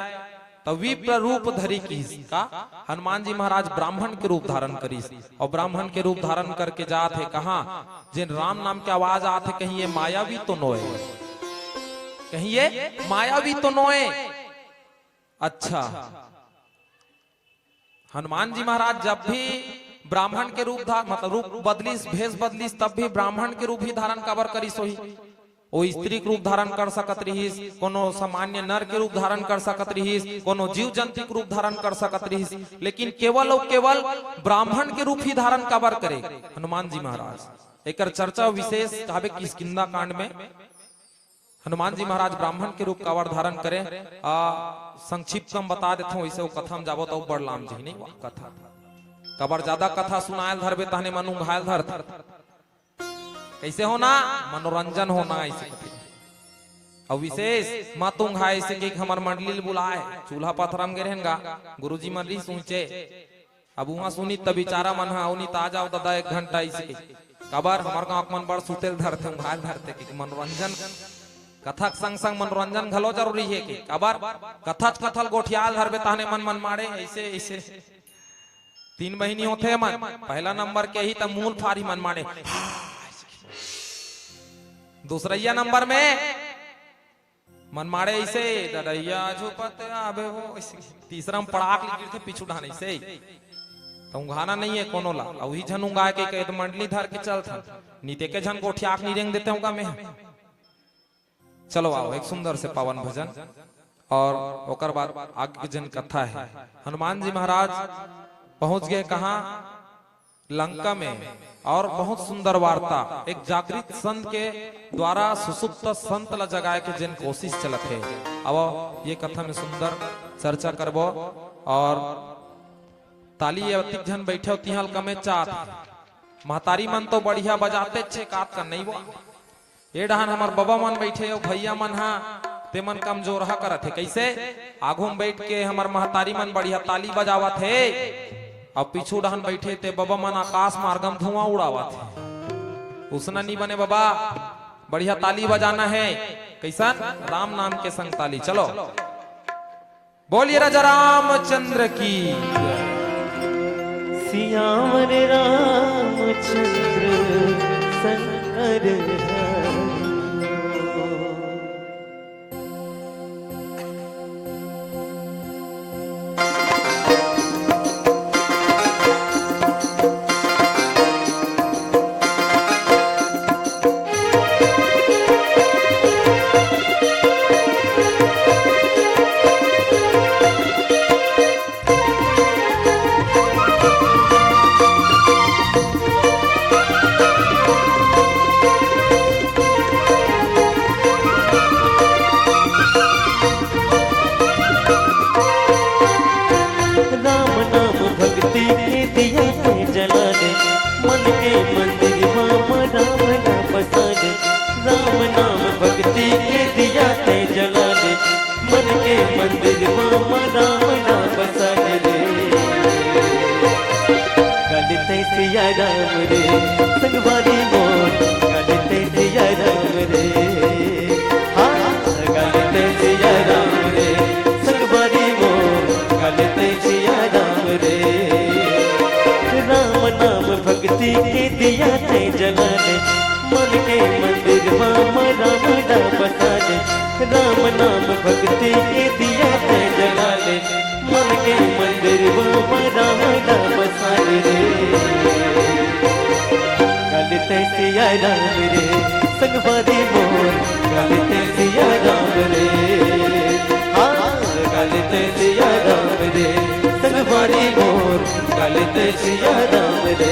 तो विप्र रूप धरी की का हनुमान जी महाराज ब्राह्मण के रूप धारण करी और ब्राह्मण के रूप धारण करके जात है कहा जिन राम नाम की आवाज आते कहीं ये मायावी तो नोए, कहीं ये मायावी तो नोए। अच्छा, हनुमान जी महाराज जब भी ब्राह्मण के रूप मतलब रूप बदलिस भेष बदलिस तब भी ब्राह्मण के रूप ही धारण कबर करी सोही। वो स्त्री के रूप धारण कर सकत रहीस, कोनो सामान्य नर के रूप धारण कर सकत रहीस, कोनो जीव जंतु के रूप धारण कर सकत रहीस, लेकिन केवल और केवल ब्राह्मण के रूप ही धारण कबर करे हनुमान जी महाराज। एक चर्चा विशेष कहबे किष्किंधा कांड में हनुमान जी महाराज ब्राह्मण के रूप कवर धारण करे। संक्षिप्त हम बता देता हूँ, इसे वो कथा में जाबो तो बड़ लाम जी नहीं कथा कबर ज्यादा कथा सुनायल धरबे तहने मनु घायल धर कैसे होना मनोरंजन होना ऐसे और विशेष मातुंग है ऐसे कि हमर मंडली बुलाए चूल्हा पत्थरम गे रहेगा गुरुजी मन रही सोचे अब वहां सुनी तब बिचारा मन उनी ताजा हो दादा 1 घंटा ऐसे कबर हमार गांव मन बड़ सुतेल धरते घायल धरते कि मनोरंजन कथक संग संग मनोरंजन घलो जरूरी है कि कबर कथच कथल गोठियाल धरबे तहने मन मन मारे ऐसे ऐसे 3 महीने होते मन पहला नंबर के ही तब मूल फारी मन मारे। दूसरा नंबर में मन मारे ऐसे डरैया झुपते आबे वो ऐसे। तीसरा में पड़ाक लिखी थे पीछू ढाने से तो उंघाना नहीं है कोनो ला वही झन उंगा के कहे तो मंडली धर के चल था नीते के झन गोठियाक नहीं रेंग देते होगा मैं। चलो आओ एक सुंदर से पावन भजन और ओकर बाद आगे जन कथा है। हनुमान जी महाराज पहुंच गए कहा लंका में और बहुत सुंदर वार्ता एक जागृत संत के द्वारा सुसुप्त संत ला जगाए के जिन कोशिश चलत है। अब ये कथा में सुंदर चर्चा करबो और ताली अतिक जन बैठे होती हल्का में चात महतारी मन तो बढ़िया बजाते छे कात का नहीं वो ये डहान हमार बाबा मन बैठे हो भैया मन हा ते मन कमजोर हा करत है कैसे आगू में बैठ के हमार महतारी मन बढ़िया ताली बजावत है अब पीछू डहन बैठे थे बाबा मन आकाश मार्गम धुआं उड़ावा थे उसना नहीं बने बाबा बढ़िया ताली बजाना है कैसा राम नाम के संग ताली। चलो बोलिए राजा रामचंद्र की सियावर रामचंद्र शंकर सिया राम रे संगवारी मोर गलते सिया राम रे हाँ गलते सिया राम रे संगवारी मोर गलते सिया राम रे। राम नाम भक्ति के दिया थे जलाने मन के मंदिर राम राम दा बसाने। राम नाम भक्ति के दिया थे जलाने मन के मंदिर राम राम दा बसाने रे। गलते सिया राम रे संगवारी मोर गलते सिया राम रे हाँ गलते सिया राम रे संगवारी मोर गलते सिया राम रे।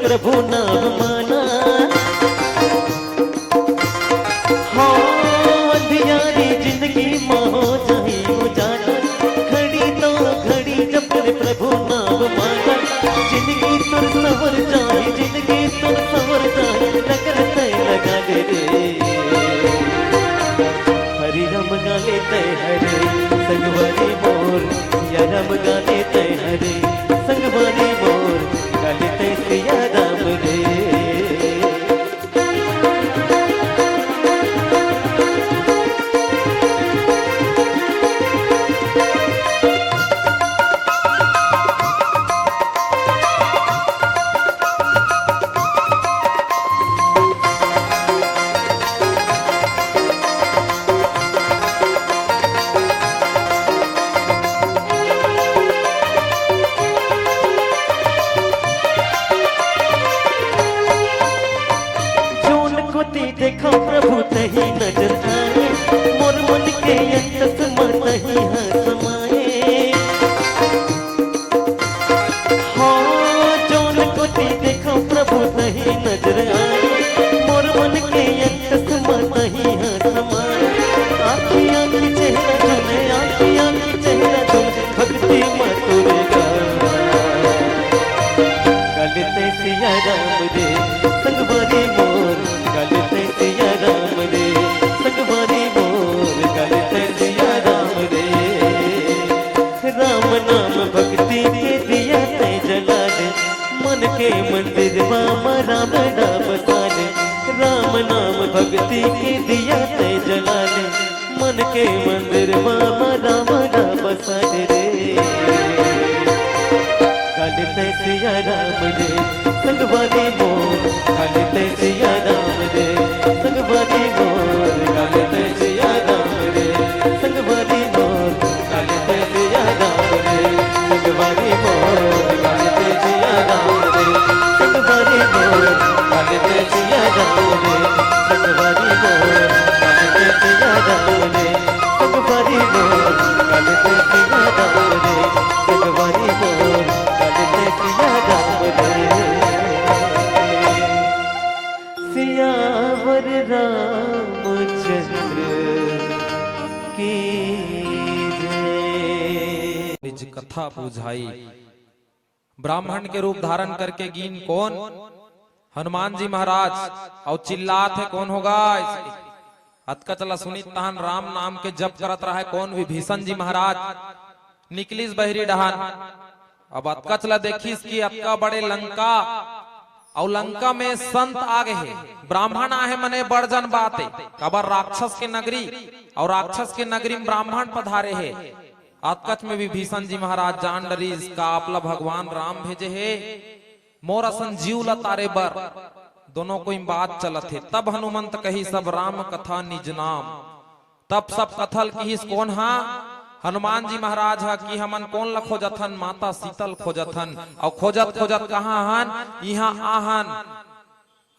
प्रभु नाम माना। हाँ अंधियारी जिंदगी में हो जाए उजाला, घड़ी तो घड़ी जब प्रभु नाम माना। जिंदगी तुर सवर जाए, जिंदगी तुर सवर जाए, नगर तय लगा ले रे। हरि राम गाले तय हरे संगवारी मोर, या राम गाले तय हरे संगवारी मोर, गाले तय सिया राम रे। देखो प्रभु तही नजर आए, मोर मन के अंतस में तही हाँ समाए। हाँ जोन को देखो प्रभु तही नजर आए, मोर मन के अंतस में तही हाँ समाए। आँखी आँखी चेहरा झूमे, आँखी आँखी चेहरा झूमे, भक्ति में तुरेगा गलते सिया राम रे संगवारी मोर, गलते सिया राम रे संगवारी मोर, गलते सिया राम रे। राम नाम भक्ति के दिया ते जला दे, मन के मंदिर मामा राम नाम साले। राम नाम भक्ति के दिया ते जला दे, मन के मंदिर मामा राम नाम साले रे। गलते सिया राम रे संगवारी मोर, गलते सिया राम रे संगवारी मोर, गलते सिया राम रे संगवारी मोर, गलते सिया राम रे संगवारी मोर, गलते सिया राम रे संगवारी मोर, गलते सिया राम रे संगवारी मोर, गलते सिया राम रे संगवारी मोर, गलते सिया राम रे संगवारी मोर, गलते सिया राम रे। सियावर रामचंद्र की जय। निज कथा बुझाई, ब्राह्मण के रूप धारण करके गीन कौन? हनुमान जी महाराज। और चिल्लात है कौन होगा? अतका चला सुनी तहन राम नाम के जप करत रहा है कौन? विभीषण जी महाराज। निकलिस बहरी डहान। अब अतका चला देखिस कि अतका बड़े लंका और लंका में संत आगे है, ब्राह्मण आहे मने बड़जन बाते। कबर राक्षस के नगरी और राक्षस के नगरी में ब्राह्मण पधारे है। अतकच में विभीषण जी महाराज जान डरी, इसका आपला भगवान राम भेजे है मोर असन जीव लतारे बर। दोनों कोई बात चलत है। तब हनुमंत कही सब राम कथा निज नाम। तब सब कथल की कौन हा? हनुमान जी महाराज हा कि हमन कौन ला खोजथन? माता शीतल खोजथन। और खोजत खोजत कहाँ हन? यहाँ आहन।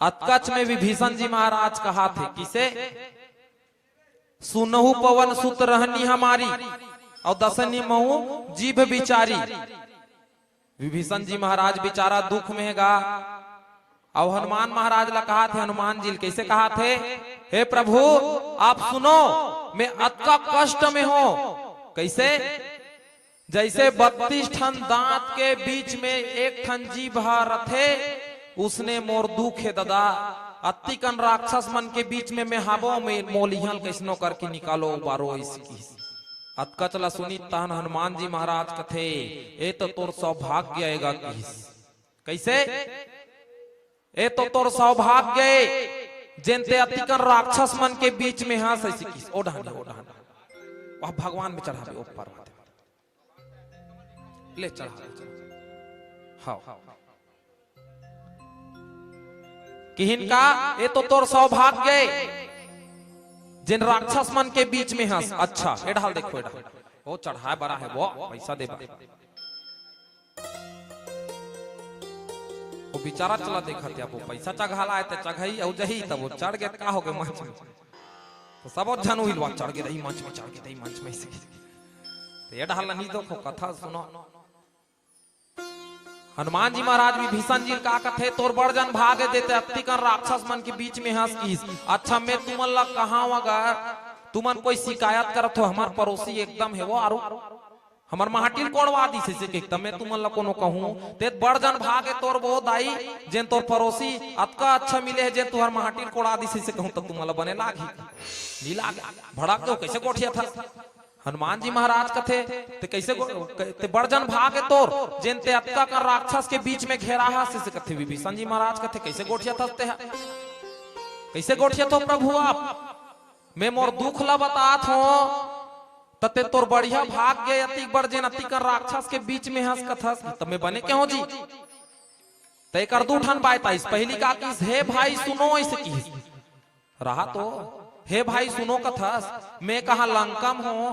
अतकच में विभीषण जी महाराज कहा थे किसे? सुनहु पवन सुत रहनी हमारी, और दसनी महु जीभ बिचारी। विभीषण जी महाराज बेचारा दुख में गा। और हनुमान महाराज ला कहा थे, हनुमान जी कैसे कहा थे? हे प्रभु आप सुनो, मैं अतका कष्ट में हूं। कैसे? जैसे 32 ठन दांत के बीच में एक ठन जीभ रथे, उसने मोर दुख है दादा। अतिकन राक्षस मन के बीच में मैं हाबो में मोलिहल कैसनो करके निकालो बारो इसकी। अतका चला सुनी तहन हनुमान जी महाराज कथे, ए तो तोर सौभाग्य आएगा किस। कैसे? ए तो तोर सौभाग्य जेनते अतिकन राक्षस मन के बीच में हंस ऐसी किस। ओ ढांडा वह भगवान में चढ़ावे ऊपर ले चढ़ा। हाँ किहिन का ये तो तोर सौभाग्य जिन राक्षस मन के बीच में हंस। अच्छा ये ढाल देखो, ये ढाल वो चढ़ाए बड़ा है, वो पैसा दे बड़ा। वो बेचारा चला देखा थे, वो पैसा चढ़ाला है तो चढ़ाई और जही तब वो चढ़ गया। का हो गया मंच में तो सब जानू हिलवा चढ़ गए रही मंच में, चढ़ गए रही मंच में। तो ये ढाल नहीं देखो कथा सुनो। हनुमान जी महाराज विभीषण जी का कथे तोर बड़जन भागे देते अति कर राक्षस मन के बीच में हंस कीस। अच्छा मैं तुमन ला कहा अगर तुमन कोई शिकायत करत हो हमार पड़ोसी एकदम है वो आरो हमार महाटिल कोड़वा दी से एकदम मैं तुमन ला कोनो कहूं ते बड़जन भागे तोर वो दाई जेन तोर पड़ोसी अतका अच्छा मिले है जेन तुहर महाटिल कोड़ा दी से कहूं तो तुमन ला बने लागी नी लागे भड़क तो कैसे गोठिया था। हनुमान जी महाराज कथे ते कैसे ते बड़जन भागे तोर जेन ते अतका कर राक्षस के बीच में घेरा है से कथे विभीषण जी महाराज कथे कैसे गोठिया थसते हैं कैसे गोठिया तो प्रभु आप मैं मोर दुख ला बतात हो तते तोर बढ़िया भाग गए अति बड़ जेन अति कर राक्षस के बीच में हंस कथस तब मैं बने क्यों जी तय कर दू ठन बायता इस पहली का किस हे भाई सुनो इसे की रहा तो हे भाई सुनो कथस मैं कहा लंकम हूं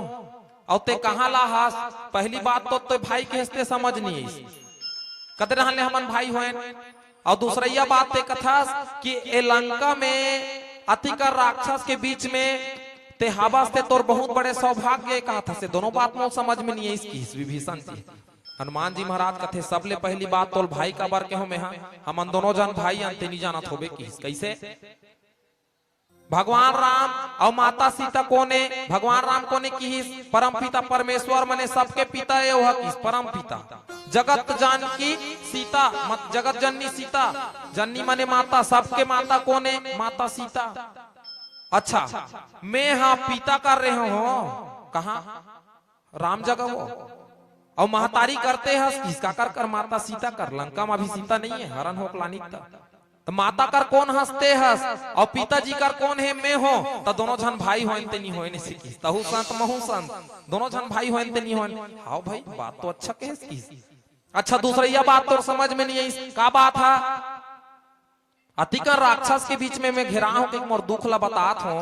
और ते कहा लाहास पहली बात तो भाई के हस्ते समझ नहीं है कदर हले हमन भाई होए और दूसरा बात ते कथस कि ए लंका में अतिकर राक्षस के बीच में ते हवास ते तोर बहुत बड़े सौभाग्य कहा था से दोनों बात में समझ में नहीं है इसकी विभीषण जी। हनुमान जी महाराज कथे सबले पहली बात तोल भाई का बार के हो में हम दोनों जन भाई अंते नहीं जानत होबे की कैसे भगवान राम और माता सीता कोने भगवान राम कोने की परम पिता परमेश्वर मने सबके पिता है वह किस परम पिता जगत जानकी सीता मत जगत जननी सीता जननी मने माता सबके माता कोने माता सीता। अच्छा मैं हाँ पिता कर रहे हो कहा राम जगह हो और महतारी करते हैं किसका कर माता सीता कर लंका में अभी सीता नहीं है हरण हो क्लानिकता तो माता कर कौन हंसते हंस और पिताजी कर कौन है मैं हो तो दोनों जन भाई हो नहीं हो तहु संत महु संत दोनों जन भाई हो नहीं हो हाँ भाई बात तो अच्छा कहे। अच्छा दूसरा यह बात तो समझ में नहीं आई का बात है अतिकर राक्षस के बीच में मैं घेरा हूं कि मोर दुख ला बतात हूं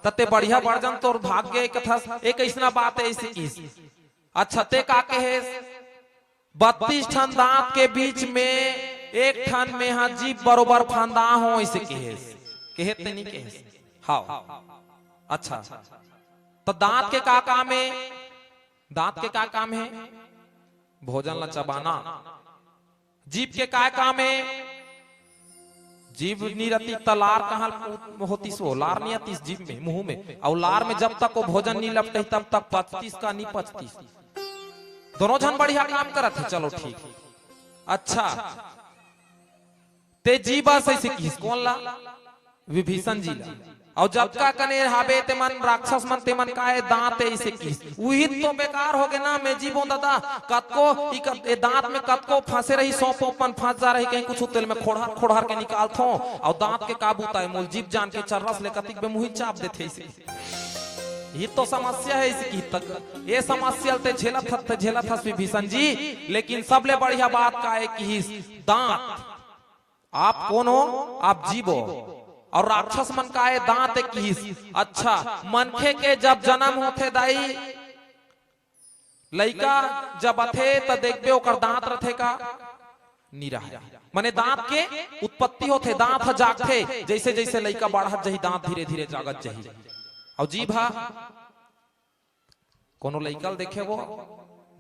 तते बढ़िया बड़जन तोर भाग्य कथस एक ऐसा बात है ऐसी। अच्छा ते का कहे 32 ठन दांत के बीच में एक ठन में हाँ जीप बरोबर फांदा हो इसे कहे नहीं कहे हाँ। अच्छा तो दांत के का काम है दांत के का काम है भोजन ला चबाना। जीप के का काम है जीव निरति तलार कहाँ होती सो लार नहीं आती जीव में मुंह में और लार में जब तक वो भोजन नहीं लपटे तब तक 35 का नहीं 35 दोनों जन बढ़िया काम करत है चलो ठीक। अच्छा ते जीवा से किस कौन ला विभीषण जी ला और जब का कने हाबे ते मन राक्षस मन ते मन काहे दांत ऐसे किस वही तो बेकार हो गए ना मैं जीवो दादा कतको ए दांत में कतको फंसे रही सौंपोपन फंस जा रही कहीं कुछ तेल में खोड़ार खोड़ार के निकालथो और दांत के काबू ताए मूल जीव जान के चर्रस ले कतिक में मुही चाप देथे इसे ये तो समस्या है इसकी तक ये समस्या ते झेलत हस विभीषण जी। लेकिन सबले बढ़िया बात का है कि दांत आप कौन हो आप जीवो और राक्षस मन का है दांत किस। अच्छा मनखे के जब जन्म होते दाई लइका जब अथे तो देखबे ओकर दांत रथे का नीरा माने दांत के उत्पत्ति होते दांत जागते जैसे जैसे लइका बढ़त जही दांत धीरे धीरे जागत जही और जीभा कोनो लइकल देखे वो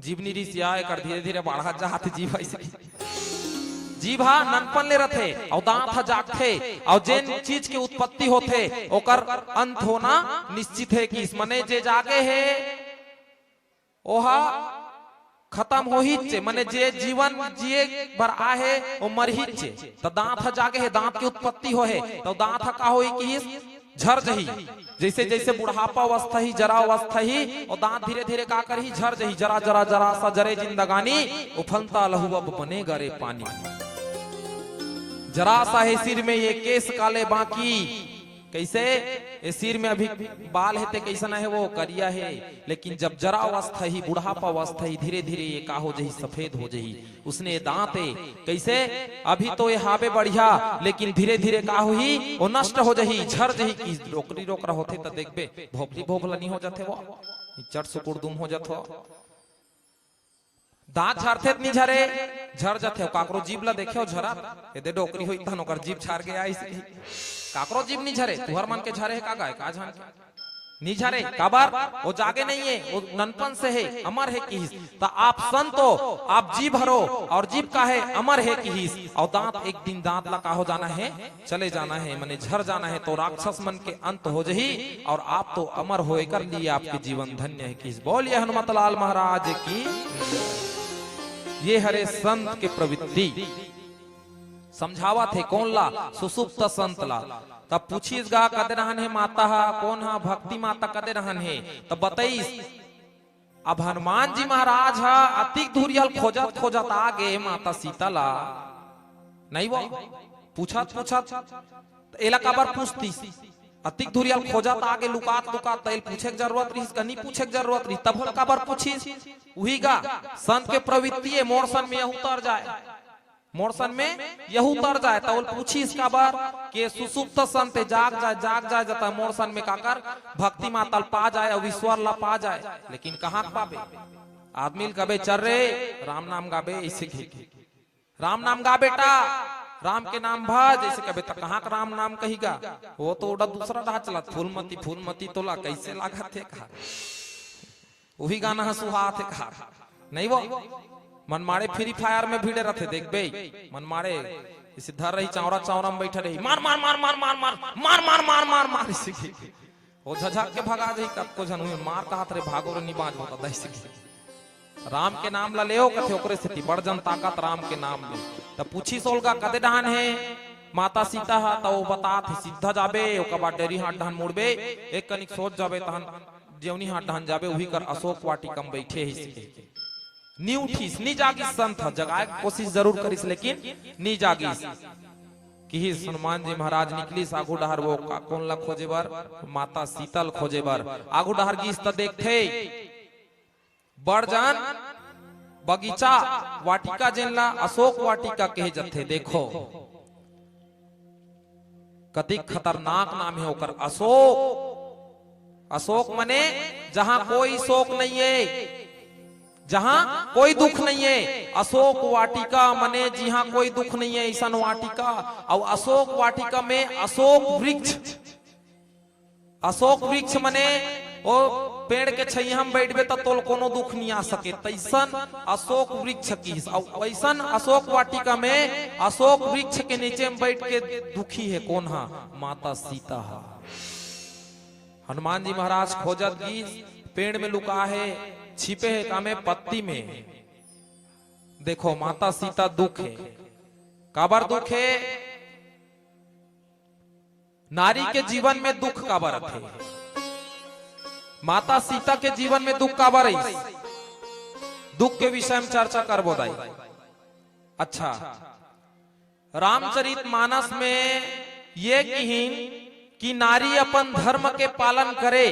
जीवनी रिसिया कर धीरे धीरे बढ़त जात जीभ ऐसे जीभा ननपन ले रथे और दांत जागथे और जेन चीज के उत्पत्ति होथे ओकर अंत होना निश्चित है कि इस मने जे जागे है ओहा खत्म हो ही चे मने जे जीवन जिए बर आहे ओ मर ही चे तो दांत जागे है दांत की उत्पत्ति हो है तो दांत का होई कि झर जही जैसे जैसे बुढ़ापा अवस्था ही जरा अवस्था ही और दांत धीरे धीरे का कर ही झर जही जरा जरा जरा सा जरे जिंदगानी उफनता लहू अब बने गरे पानी जरा सा है सिर में ये केस काले बाकी कैसे ये सिर में अभी बाल है ते कैसा है वो करिया है लेकिन जब जरा अवस्था ही बुढ़ापा अवस्था ही धीरे धीरे ये का हो जही सफेद हो जही उसने दांत है कैसे अभी तो ये हावे बढ़िया लेकिन धीरे धीरे का हो ही वो नष्ट हो जही झर जही की रोकरी रोकरा होते तो देखबे भोपली भोपला नहीं हो जाते वो चट सुकुड़ दुम हो जाते दांत झरते नहीं झरे झर जाते काकरो जीभ ला देखे झरा दे डोकरी होई तहन ओकर जीभ छार के आई काकरो जीभ नहीं झरे तुहर मन के झरे है का गाय का जान निझरे काबर वो जागे नहीं है, वो ननपन से है, अमर है किहिस। तो आप संत हो, आप जीव हरो, और जीव का है अमर है किहिस। और दांत एक दिन दांत ला का हो जाना है, चले जाना है, माने झर जाना है। तो राक्षस मन के अंत हो जही, और आप तो अमर होए कर लिए, आपके जीवन धन्य है किस। बोलिए हनुमत लाल महाराज की। ये हरे संत के प्रवृत्ति समझावा थे, कौन ला? सुसुप्त संत ला। तब पूछीस गा कदे रहन है माता हा, कौन हा? भक्ति माता कदे रहन है? तब बताइस। अब हनुमान जी महाराज हा अतिक धुरियल खोजत खोजत आगे माता सीता ला, नहीं वो पूछत पूछत एला काबर पूछती? अतिक धुरियल खोजत आगे लुकात लुकात तैल पूछे के जरूरत रही, कनी पूछे के जरूरत रही, तब होल काबर पूछीस? वही गा संत के प्रवृत्ति है, मोरसन में यहू उतर जाए, मोरसन में यहू उतर जाए। तो पूछी इसका बार के सुसुप्त संत जाग जाए जाता मोरसन में काकर भक्ति मातल पा जाए और ईश्वर ला पा जाए। लेकिन कहाँ पाबे? आदमी कबे चल रे राम नाम गाबे, ऐसे राम नाम गा बेटा, राम के नाम भज, ऐसे कबे तो कहाँ का राम नाम कहीगा? वो तो उड़ा दूसरा रहा चला, फूलमती तोला कैसे लागा थे खा, वही गाना सुहा थे खा, नहीं वो मनमाड़े फ्री फायर में भिड़े रहते, देख बे मनमाड़े इसे धर रही चावरा में बैठा रही, मार मार मार मार मार मार मार मार मार मार मार इसी वो झझक के भगा जाई, कब को जन मार कहत रे भागो रे निबाज होता दैसी। राम के नाम ला लेओ कथे ओकरे स्थिति बड़ जन ताकत राम के नाम में। तब पूछी सोलगा कदे डहान है माता सीता हा, तो वो बतात सीधा जाबे, ओकर बाद डेरी हाथ डहान मुड़बे, एक कनिक सोच जाबे तहन जेवनी हाथ डहान जाबे, वही कर अशोक वाटिकम बैठे ही नी उठीस, नी जागिस। संत जगाए कोशिश जरूर करिस, लेकिन नी जागिस। कि हनुमान जी महाराज निकलिस आगू डहर, वो कौन ला खोजे बर? माता सीतल खोजे बर। आगू डहर गिस त देखथे बड़ जान बगीचा वाटिका जेनला अशोक वाटिका कहे जथे। देखो कति खतरनाक नाम है ओकर, अशोक। अशोक मने जहां कोई शोक नहीं है, जहां कोई दुख नहीं है। अशोक वाटिका मने जहां कोई दुख नहीं है, ऐसा वाटिका। और अशोक वाटिका में अशोक वृक्ष, अशोक वृक्ष मने वो पेड़ के छैया में बैठबे तो तोल कोनो दुख नहीं आ सके, तैसन अशोक वृक्ष की। और ऐसन अशोक वाटिका में अशोक वृक्ष के नीचे में बैठ के दुखी है कौन? हा माता सीता हा। हनुमान जी महाराज खोजत गी, पेड़ में लुका है, छिपे है कामे पत्ती में। देखो माता सीता दुख है, काबर दुख है? नारी के जीवन में दुख काबर है? माता सीता के जीवन में दुख काबर है? दुख के विषय में चर्चा कर बोदाई। अच्छा, रामचरित मानस में ये कहिन कि नारी अपन धर्म के पालन करे।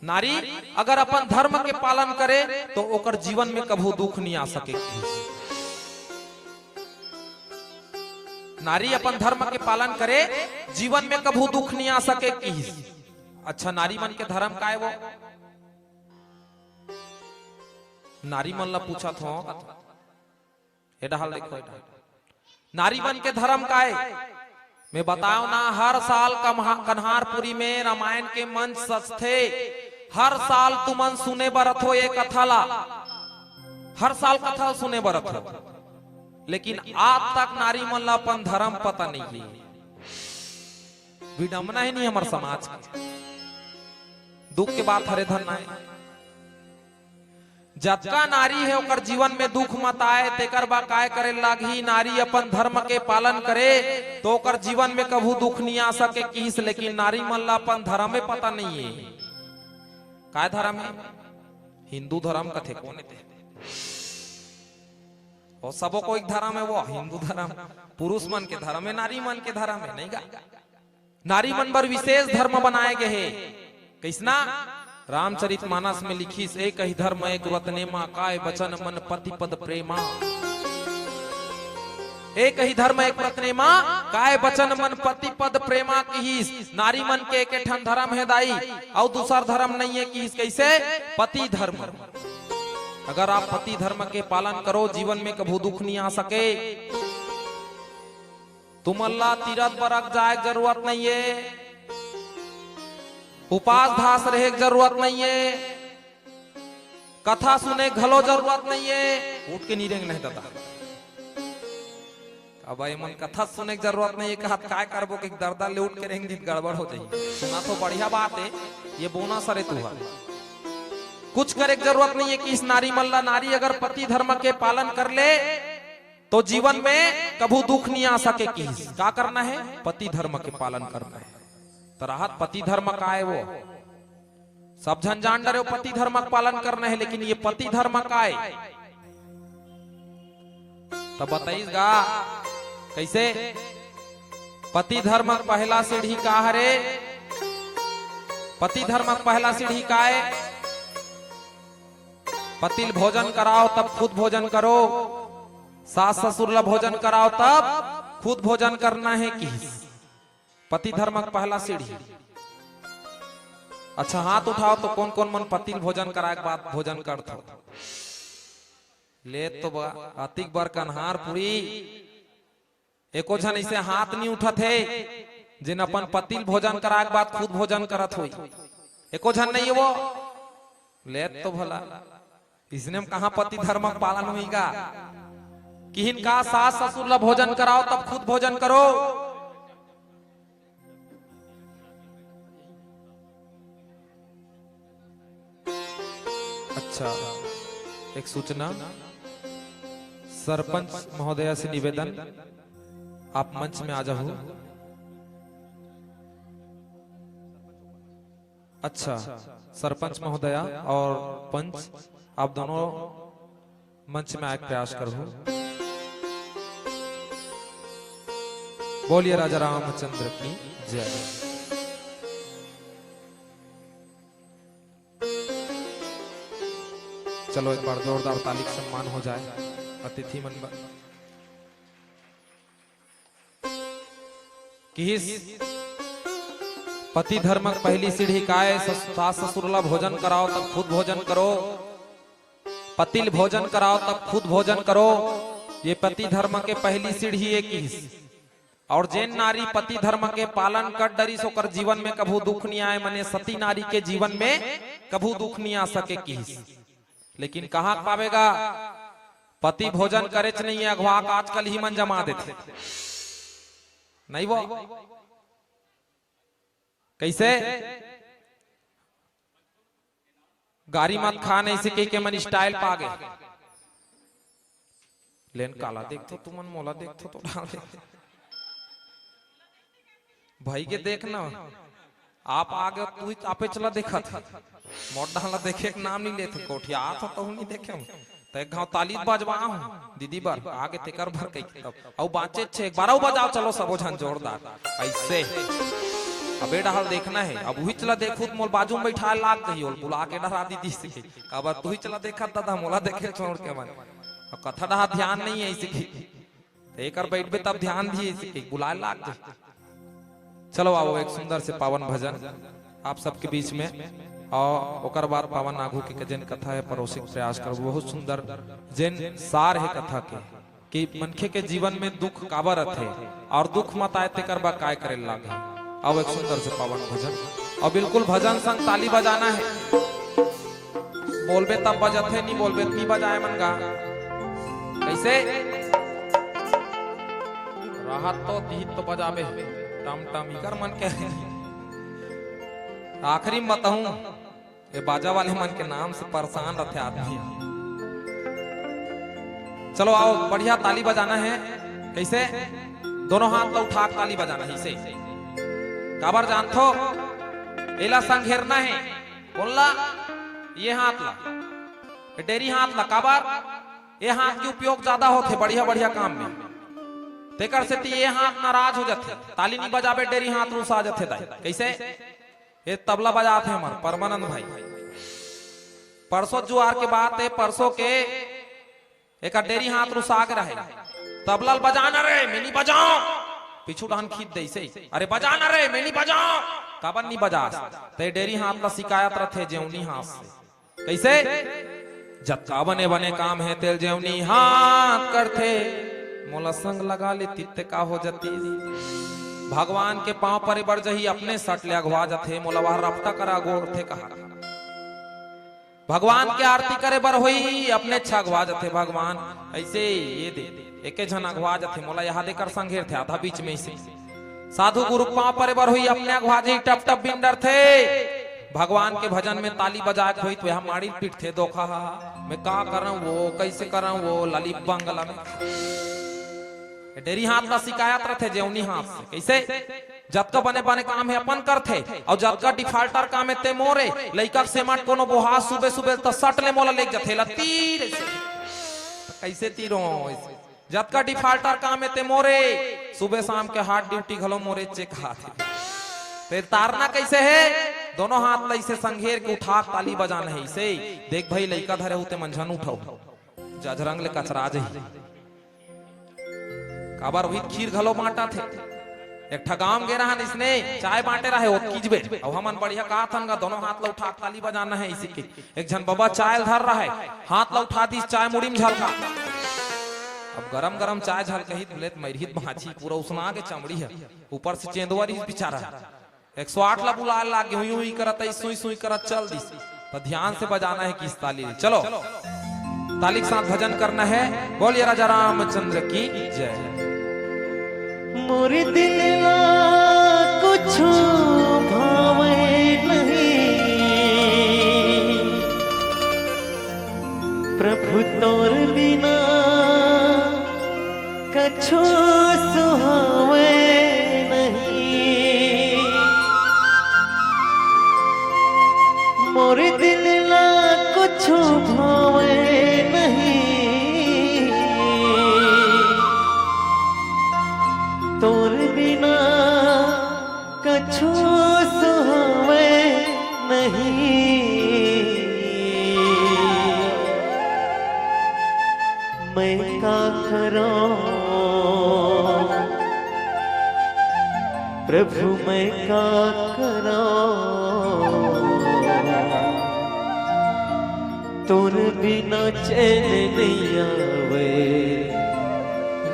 नारी अगर अपन धर्म के पालन करे तो ओकर जीवन में कभू दुख नहीं आ सके। नारी अपन धर्म के पालन करे, जीवन में कभू दुख नहीं आ सके। अच्छा, नारी मन के धर्म का है? वो नारी मन ला पूछा था, एडा हाल देखो, एडा नारी मन के धर्म का है? मैं बताओ ना, हर साल कन्हारपुरी में रामायण के मंच सजथे, हर साल तुमन सुने बरत हो ये कथा ला, हर साल कथा सुने बरत हो, लेकिन आज तक नारी मन ला अपन धर्म पता नहीं है। विडम्बना ही नहीं हमारे समाज की, दुख के बात हरे धन है। जतका नारी है ओकर जीवन में दुख मत आए, तेकर बा काय करे लागी? नारी अपन धर्म के पालन करे तो ओकर जीवन में कभू दुख नहीं आ सके किस। लेकिन नारी मन ला अपन धर्म में पता नहीं है। काय धर्म है? हिंदू धर्म कथे कौन थे? वो सबो को एक धर्म है, वो हिंदू धर्म। पुरुष मन के धर्म है, नारी मन के धर्म है नहीं गा? नारी मन पर विशेष धर्म बनाए गए है। कैसना? रामचरित मानस में लिखी, एक ही धर्म एक व्रत नेमा, काय बचन मन पति पद प्रेमा। एक ही धर्म एक व्रत नेमा, काय बचन मन पति पद प्रेमा की। नारी मन के एक ठन धर्म है दाई, और दूसरा धर्म नहीं है कि कैसे? पति धर्म। अगर आप पति धर्म के पालन करो, जीवन में कभू दुख नहीं आ सके। तुम अल्लाह तीरथ बरक जाए जरूरत नहीं है। उपास धास रहे की जरूरत नहीं है, कथा सुने घलो जरूरत नहीं है, उठ के नीरेंग नहीं दादा। अब भाई मन कथा सुने की जरूरत नहीं है, कहा काय करबो कि दर्दा ले उठ के रहेंगे दी गड़बड़ हो जाएगी। सुना तो बढ़िया बात है, ये बोना सरे तू कुछ करे की जरूरत नहीं है कि इस नारी मल्ला नारी अगर पति धर्म के पालन कर ले तो जीवन में कभू दुख नहीं आ सके। कि क्या करना है? पति धर्म के पालन करना है। तो राहत पति धर्म का है, वो सब जन जान डरे पति धर्म का पालन करना है, लेकिन ये पति धर्म का है तब बताइएगा कैसे? पति धर्म का पहला सीढ़ी का हरे, पति धर्म का पहला सीढ़ी का है पतिल भोजन कराओ तब खुद भोजन करो, सास ससुर ला भोजन कराओ तब खुद भोजन करना है। कि पति धर्म का पहला सीढ़ी। अच्छा हाथ उठाओ तो कौन कौन मन पतिल भोजन कराए के बाद भोजन करते ले तो अतिक बर कन्हार पुरी एको झन ऐसे हाथ नहीं उठत है जिन अपन पतिल भोजन कराए के बाद खुद भोजन करत होई। एको झन नहीं है वो ले तो भला इसने में कहा पति धर्म का पालन हुईगा कि इनका सास ससुर ला भोजन कराओ तब खुद भोजन करो। अच्छा एक सूचना, सरपंच महोदया से निवेदन, आप मंच में आ जाओ। अच्छा सरपंच महोदया और पंच आप दोनों मंच में आए प्रयास करो। बोलिए राजा रामचंद्र की जय। चलो एक बार जोरदार ताली का सम्मान हो जाए अतिथि मन कि पति धर्म पहली सीढ़ी का है, सास ससुर ला भोजन कराओ तब खुद भोजन करो, पतिल भोजन कराओ तब खुद भोजन करो। ये पति धर्म के पहली सीढ़ी है। कि और जैन नारी पति धर्म के पालन कर डरी सोकर जीवन में कभू दुख नहीं आए, मने सती नारी के जीवन में कभू दुख नहीं आ सके। कि लेकिन कहाँ पावेगा? पति भोजन करे नहीं है, अगवा आजकल ही मन जमा देते नहीं वो कैसे गाड़ी मत खाने ऐसे कह के मन स्टाइल पा गए लेन काला देखते तुम मन मोला देखते तो डाल देखते भाई के देखना आप आगे तू आपे चला देखा था मोट डाला देखे के नाम नहीं लेते कोठिया था तो नहीं देखे तो एक गांव ताली बजवा दीदी बार आगे तेकर भर कई तब और बाचे छे एक बार बजाओ चलो सबो झन जोरदार ऐसे अबे डाल देखना है। अब वही चला देखो मोल बाजू में बैठा लाग गई और बुला के डरा दीदी से अब तू ही चला देखा दादा मोला देखे छोड़ के मन अब कथा डहा ध्यान नहीं है इसी की एक बैठ पे तब ध्यान दिए इसी की बुला लाग गई। चलो आओ एक सुंदर से पावन भजन आप सबके बीच में और ओकर बाद पावन आगू के जन कथा है परोसे प्रयास करो। बहुत सुंदर जैन सार है कथा के कि मनखे के जीवन में दुख काबर थे और दुख मत आए तेकर बा काय करे लागे। अब एक सुंदर से पावन भजन और बिल्कुल भजन संग ताली बजाना है। बोलबे तब बजते नहीं बोलबे नहीं बजाए मन गा कैसे राहत तो तीत तो बजाबे टम टम इकर मन के आखिरी में बताऊं ये बाजा वाले मन के नाम से परेशान रहते आदमी। चलो आओ बढ़िया ताली बजाना है। कैसे दोनों हाथ तो उठा ताली बजाना है। इसे काबर जानथो एला संग घेरना है बोलला ये हाथ ला डेरी हाथ ला काबर ये हाथ के उपयोग ज्यादा होते बढ़िया बढ़िया काम में तेकर से ये हाथ नाराज हो जाते ताली नहीं बजाबे डेरी हाथ रुसा जाते दाई। कैसे ये तबला बजाते हमार परमानंद भाई परसों जुआर के बात है परसों के एक डेरी हाथ रुसा के रहे तबला बजाना रे मैं नहीं बजाऊं पिछू डान खींच दे से अरे बजाना रे मैं नहीं बजाऊं काबर नहीं बजा ते डेरी हाथ ला शिकायत रथे जेवनी हाथ से। कैसे जत्ता बने बने काम है तेल जेवनी हाथ करते मोला संग लगा ले तित्ते का हो जाती भगवान के पांव पर बर जही अपने सट ले अगवा जथे मोलवा रफ्ता करा गोर थे कहा भगवान के आरती करे बर होई अपने अच्छा अगवा जथे भगवान ऐसे ये दे एके झन अगवा जथे मोला यहाँ देकर संघेर थे आधा बीच में से साधु गुरु पांव पर बर हुई अपने अगवा जी टप टप बिंडर थे भगवान के भजन में ताली बजा के हुई तो यहाँ माड़ी पीट थे दोखा मैं का कर वो कैसे कर वो लली बंगला में डेरी हाथ का शिकायत रथे जेवनी हाथ से कैसे जतका बने बने काम है अपन करथे और जतका डिफाल्टर काम है ते मोरे लइका से मट कोनो बोहा सुबह सुबह तो सट ले मोला लेक जथे तीर से कैसे तीरो जतका डिफाल्टर काम है ते मोरे सुबह शाम के हाथ ड्यूटी घलो मोरे चेक हाथ फिर तारना कैसे है दोनों हाथ लइसे संघेर के उठा ताली बजाना है इसे देख भाई लइका धरे होते मंझन उठाओ जजरंग ले कचरा जही काबर हुई खीर घलो बांटा थे एक ठगाम गे रहन इसने चाय बांटे रहे वो कीजबे और हमन बढ़िया कहा था ना दोनों हाथ ला उठा ताली बजाना है इसी के एक जन बाबा चाय धर रहा है हाथ ला उठा दी चाय मुड़ी में झलका अब गरम गरम चाय झलका ही तुले मरहित भाची पूरा उसना के चमड़ी है ऊपर से चेंदुआ ही बेचारा 108 ला बुला लागे हुई हुई करत सुई सुई करत चल दी तो ध्यान से बजाना है किस ताली चलो ताली के साथ भजन करना है बोलिए राजा रामचंद्र की जय मोरे दिल ला कुछ भावे नहीं प्रभु तोर बिना कछु सुहावे नहीं मोरे दिल ला कुछ भावे नहीं तोर बिना कछु सुहावे नहीं मैं का करूं प्रभु मैं का करूं तोर बिना चैन नहीं आवे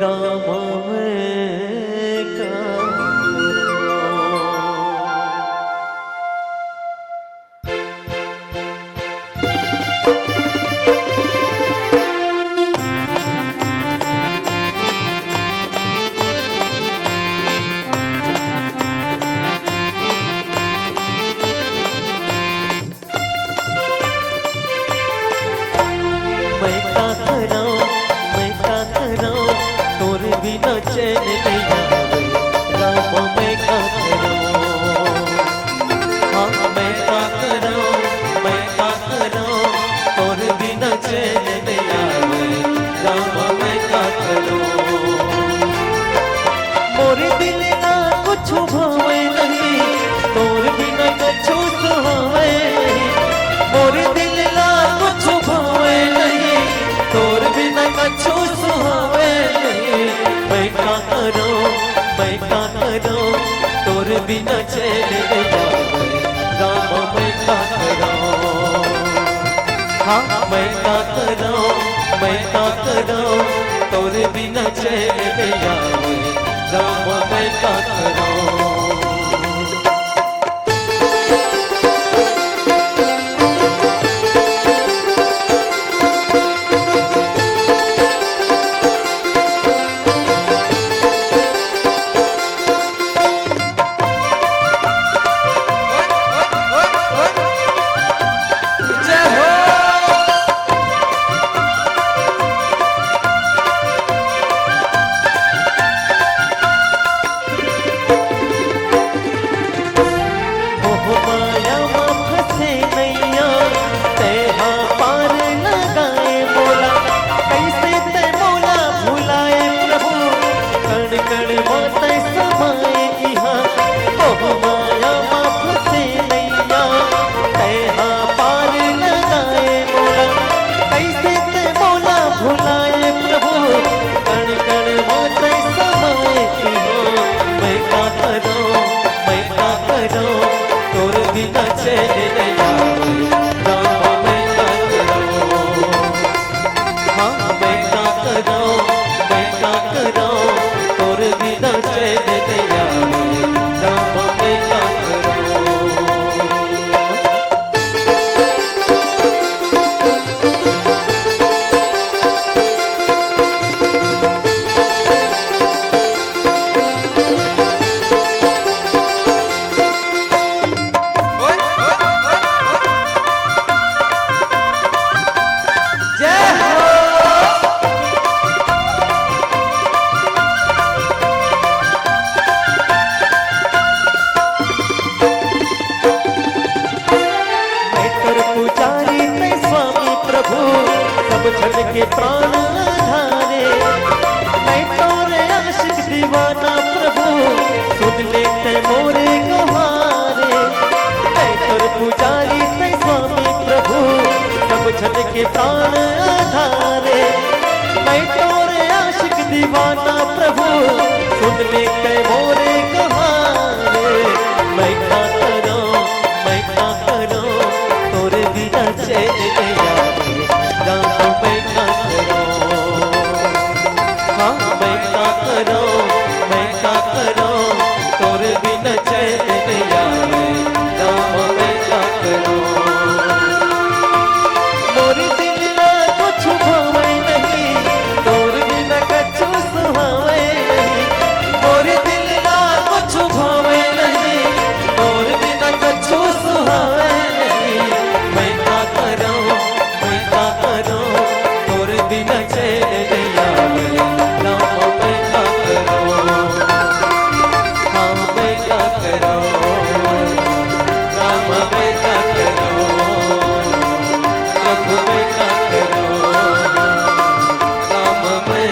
राम मैं का चैन नहीं आवे राम मैं का करूं हाँ मैं का करूं तोर बिना चैन नहीं आवे राम मैं का करूं मोरे दिल ना कुछ भावे नहीं तोर बिना कछु सुहावे मोरे दिल ना कुछ भावे नहीं तोर बिना कछु सुहावे मैं का करूं तोर बिना चैन नहीं आवे राम मैं का करूं हाँ मैं का करूं तोर बिना चैन नहीं आवे राम मैं का करूं तोर बिना चैन नहीं आवे के प्राण आधारे, मैं तोरे आशिक दीवाना प्रभु, सुन ले कै मोरे कहारे। मैं क्या करूं, मैं क्या करूं, तोरे बिना चैन नहीं आवे, राम मैं क्या करूं। हाँ मैं क्या करूं, मैं क्या करूं, तोरे बिना चैन नहीं आवे, राम मैं क्या करूं। मोरी दिल ना कुछ भावे नहीं, तोर बिना कछु सुहावे नहीं। मोरी दिल ना कुछ भावे नहीं, तोर बिना कछु सुहावे नहीं। मैं क्या करूं, मैं क्या करूं, तोर बिना चैन नहीं आवे, राम मैं क्या करूं। हाँ मैं क्या करूं, राम मैं क्या करूं, प्रभु मैं क्या करूं, राम मैं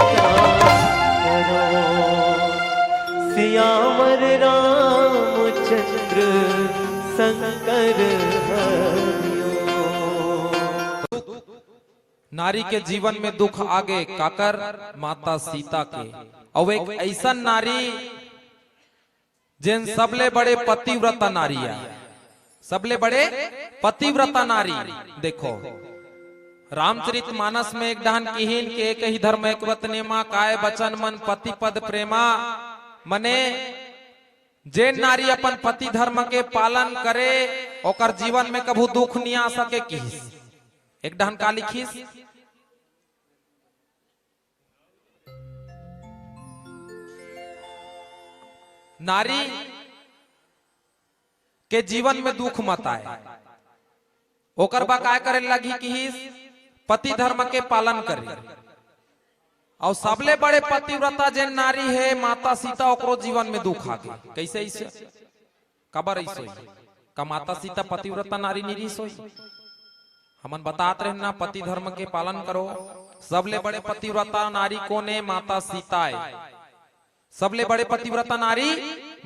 क्या करूं। सियावर रामचंद्र शंकर हरिओ। नारी के जीवन में दुख आगे काकर माता सीता के, और एक ऐसा नारी जिन सबले बड़े पतिव्रता नारी है, सबले बड़े पतिव्रता नारी। देखो रामचरित मानस में एक डहन किहिन के एक ही धर्म एक व्रत नेमा, काय बचन मन पति पद प्रेमा। मने जे नारी अपन पति धर्म के पालन करे ओकर जीवन में कभू दुख नहीं आ सके। किस एक डहन का लिखिस, नारी के जीवन में दुख मत आए, ओकर बा काय करे लगी कि पति धर्म के पालन करे। और सबले बड़े पतिव्रता जे नारी है माता सीता, ओकरो जीवन में दुख आ गए। कैसे ऐसे कबर ऐसे का माता सीता पतिव्रता नारी नहीं सोई। हमन बतात रहे ना पति धर्म के पालन करो। सबले बड़े पतिव्रता नारी कौन है? माता सीता है। सबले बड़े पतिव्रता नारी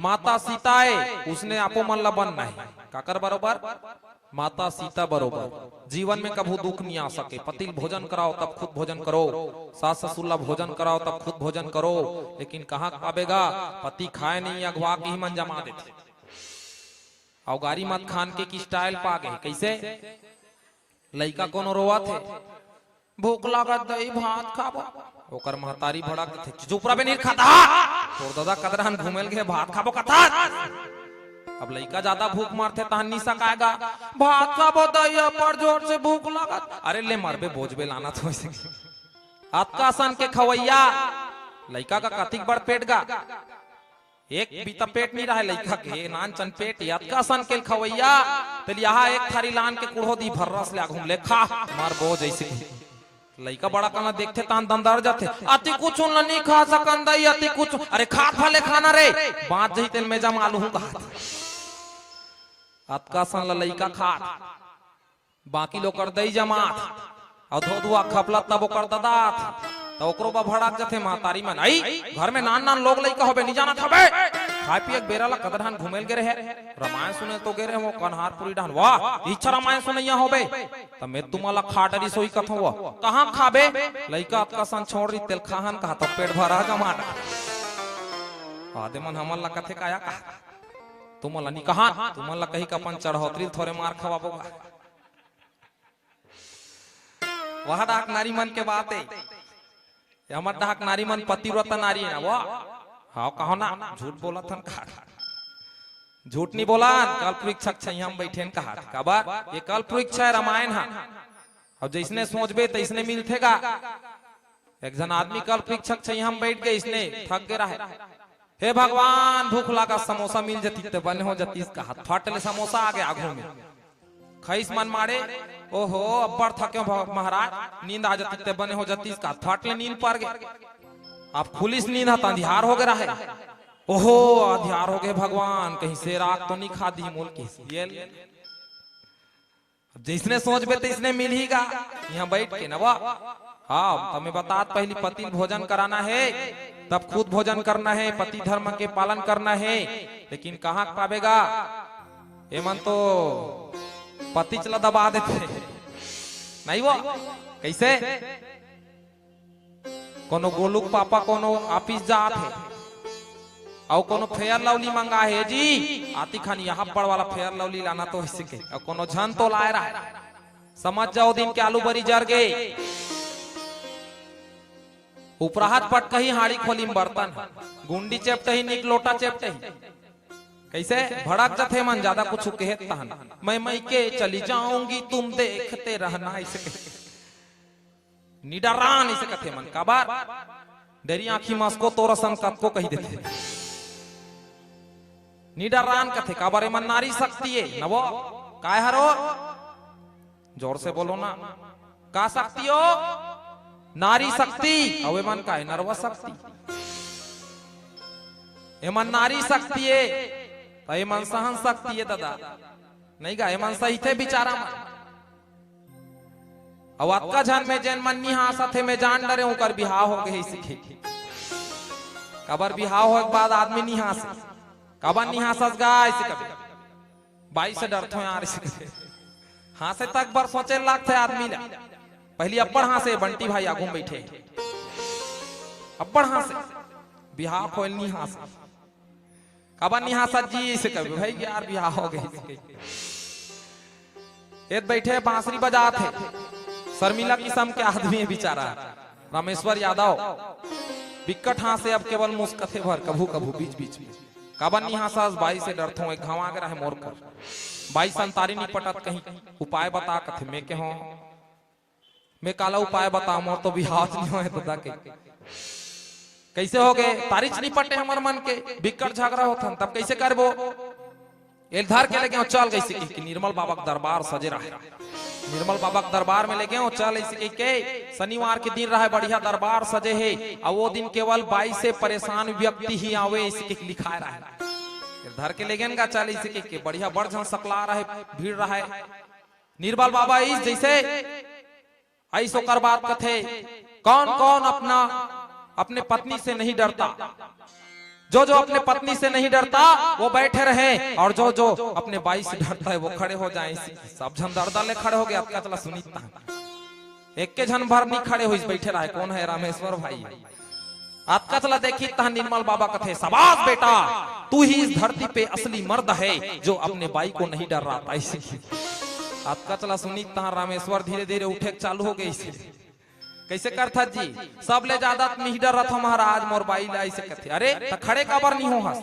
माता सीता है। उसने आपो मन ला बनना है काकर बरोबर, माता सीता बरोबर। जीवन में कभू दुख नहीं आ सके। पति भोजन कराओ तब खुद भोजन करो, सास ससुर ला भोजन कराओ तब खुद भोजन करो। लेकिन कहाँ पावेगा? पति खाए नहीं, अगवा के ही मन जमा देते। और गारी मत खान के स्टाइल पा गए। कैसे? लइका कोनो रोवा थे, भूख लागत दही भात खाबो। ओकर महतारी भड़क थे, चुप रहे नहीं खाता। तोर दादा कदरहन घूमेल गए भात खाबो कथा। अब लइका ज्यादा भूख मारते तहन नहीं सकाएगा, भात खाबो दही पर जोर से भूख लागत। अरे ले मरबे बोझबे लाना तो ऐसे। अतका सन के खवैया लइका का कतिक बड़ पेट गा, एक बीता पेट नहीं रहा लइका के, नान चन पेट। अतका सन के खवैया तो यहाँ एक थारी लान के कुड़ो दी भर्रस ले घूम ले खा मार बोझ ऐसे। लइका बड़ा कना देखते तान दमदार जाते, अति कुछ नहीं खा सकन दई, अति कुछ। अरे खात भले खाना रे, बात जही तेल में जम आलू हूं कहा। अतका सन लइका खात, बाकी लोग कर दई जमात। और धो धुआ खपला तब कर ददात। तो ओकरो बा भड़क जाते महतारी मन। आई घर में नान नान लोग लइका होबे नहीं जाना खबे। खाए पिए बेरा ला कदरहन घूमेल गे रहे, रामायण सुने तो गे रहे वो कन्हारपुरी डहन। वाह इच्छा रामायण सुनैया होबे त मैं तुम्हारा खाटरी सोई कथो वो कहां खाबे? लइका अतका सन छोड़ री तेल खाहन कहा तो पेट भरा जमा। आदे मन हमन ला कथे काया कहा तुमला नहीं कहा, तुमला कही का अपन चढ़ौतरी थोड़े मार खवाबोगा। वह डाक नारी मन के बात है। हमर डाक नारी मन पतिव्रता नारी है ना वो। हाँ कहो ना, झूठ बोला था कहा, झूठ नहीं बोला। कल परीक्षक हम बैठे कहा कबर ये कल परीक्षा है रामायण है। अब जिसने सोचबे तो इसने मिलतेगा। एक जन आदमी कल परीक्षक हम बैठ गए, इसने थक गया है। हे भगवान भूख लगा समोसा मिल जाती तो बने हो जाती। इसका हाथ फटले समोसा आ गया आगू में, खईस मन मारे। ओहो अब्बड़ थके महाराज, नींद आ जाती तो बने हो जाती। इसका फटले नींद पड़ गए। आप पुलिस नींद था अंधियार हो गया है। ओहो अंधियार हो गए भगवान, कहीं से रात तो नहीं खा दी मोल की। जिसने सोच बे तो इसने मिल ही गा यहाँ बैठ के नवा। हाँ तुम्हें बता, पहली पति भोजन कराना है तब खुद भोजन करना है, पति धर्म के पालन करना है। लेकिन कहाँ पावेगा? एमन तो पति चला दबा देते। नहीं वो कैसे कोनो गोलुक पापा कोनो ऑफिस जात है और कोनो फेयर लवली मंगा है जी आती खान यहाँ पर वाला फेयर लवली लाना तो इसी के और कोनो झन तो लाए रहा है समझ जाओ दिन के आलू बरी जर गए उपराहत पट कही हाड़ी खोली में बर्तन गुंडी चेपट ही निक लोटा चेपट ही कैसे भड़क जथे मन ज्यादा कुछ कहता हन मैं के चली जाऊंगी तुम देखते रहना इसे निडरान इसे कथे मन का बार डरी आंखी मस्को तोरसन कत को कही देते निडरान कथे का बारे मन नारी शक्ति है नवो काय हरो जोर से बोलो ना का शक्ति हो नारी शक्ति अवे मन का है नरवा शक्ति एमन नारी शक्ति है तो एमन सहन शक्ति है दादा नहीं गा एमन सही थे बिचारा मन अवात का जान में जैन मन निहा साथे में जान डरे उकर बिहाव हो गए सीखे कबर बिहाव हो के बाद आदमी निहा से कबर निहा सस गाय से कभी बाई से डरते हैं यार इसे हां से तक बर सोचे लाग थे आदमी ला पहली अब्बड़ हां से बंटी भाई आगू में बैठे अब्बड़ हां से बिहाव खोल निहा से कबर निहा सस जी से कभी भाई यार बिहाव हो गए एक बैठे बांसुरी बजात है शर्मिला किस्म के आदमी है बेचारा रामेश्वर यादव बिकट हां से अब केवल मुस्कथे भर कभू कभू बीच बीच में काबन यहाँ सास बाई से डरते हो घाव आगे रहे मोर कर बाई संतारी नहीं पटत कहीं उपाय बता कथे मैं के हो मैं काला उपाय बता मोर तो बिहाव नहीं हो दादा के कैसे हो गए तारीच नहीं पटे हमर मन के बिकट झगड़ा होथन तब कैसे करबो एक धार के लेके चल गई कि निर्मल बाबा का दरबार सजे रहा निर्मल बाबा के दरबार में लेके चल ऐसे के शनिवार के दिन रहा बढ़िया दरबार सजे है और वो दिन केवल 22 से परेशान व्यक्ति ही आवे इसे लिखा रहा धर के लेगे का चल इसे के बढ़िया बड़ झन सकला रहे भीड़ रहा है निर्मल बाबा इस जैसे ऐसो कर बात कथे कौन कौन अपने पत्नी से नहीं डरता जो जो अपने पत्नी से नहीं डरता वो बैठे रहे और जो जो अपने बाई से डरता है वो खड़े हो जाए सब झन दर्दा ले खड़े हो गए आपका चला सुनीता एक के झन भर नहीं खड़े हो बैठे रहे कौन है रामेश्वर भाई आपका चला देखी तह निर्मल बाबा कथे शाबाश बेटा तू ही इस धरती पे असली मर्द है जो अपने बाई को नहीं डर रहा था इसी आपका चला सुनीता रामेश्वर धीरे धीरे उठे चालू हो गए इसे कैसे करथा जी सब ले ज्यादा नहीं डर रहा था महाराज मोर बाई ला ऐसे कहते अरे तो खड़े काबर नहीं हो हस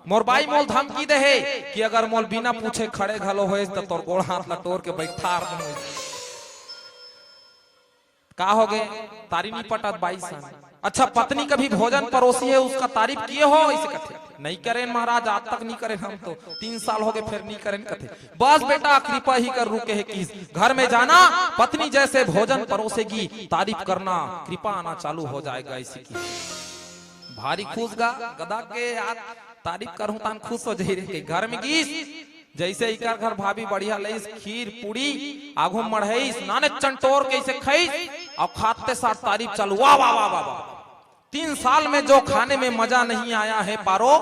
मोर बाई मोल धमकी दे है कि अगर मोल बिना पूछे खड़े घलो होए तो तोर गोड़ हाथ लटोर के बैठा का हो गए तारी नहीं पटत बाई सन अच्छा पत्नी कभी भोजन परोसी है उसका तारीफ किए हो ऐसे कहते नहीं करें महाराज आज तक नहीं करें हम तो 3 साल हो गए फिर नहीं करें कहते बस बेटा कृपा ही कर रुके है कि घर में जाना पत्नी जैसे भोजन परोसेगी तारीफ करना कृपा आना चालू हो जाएगा इसी की भारी खुश गा गदा के आज तारीफ करूं तान खुश हो जाई रे घर में गीस जैसे इकर घर भाभी बढ़िया लईस खीर पूड़ी आगू मढ़ईस नाने चंटोर कैसे खईस और खाते साथ तारीफ चालू वाह वाह वाह वाह 3 साल में जो खाने में मजा नहीं आया है पारो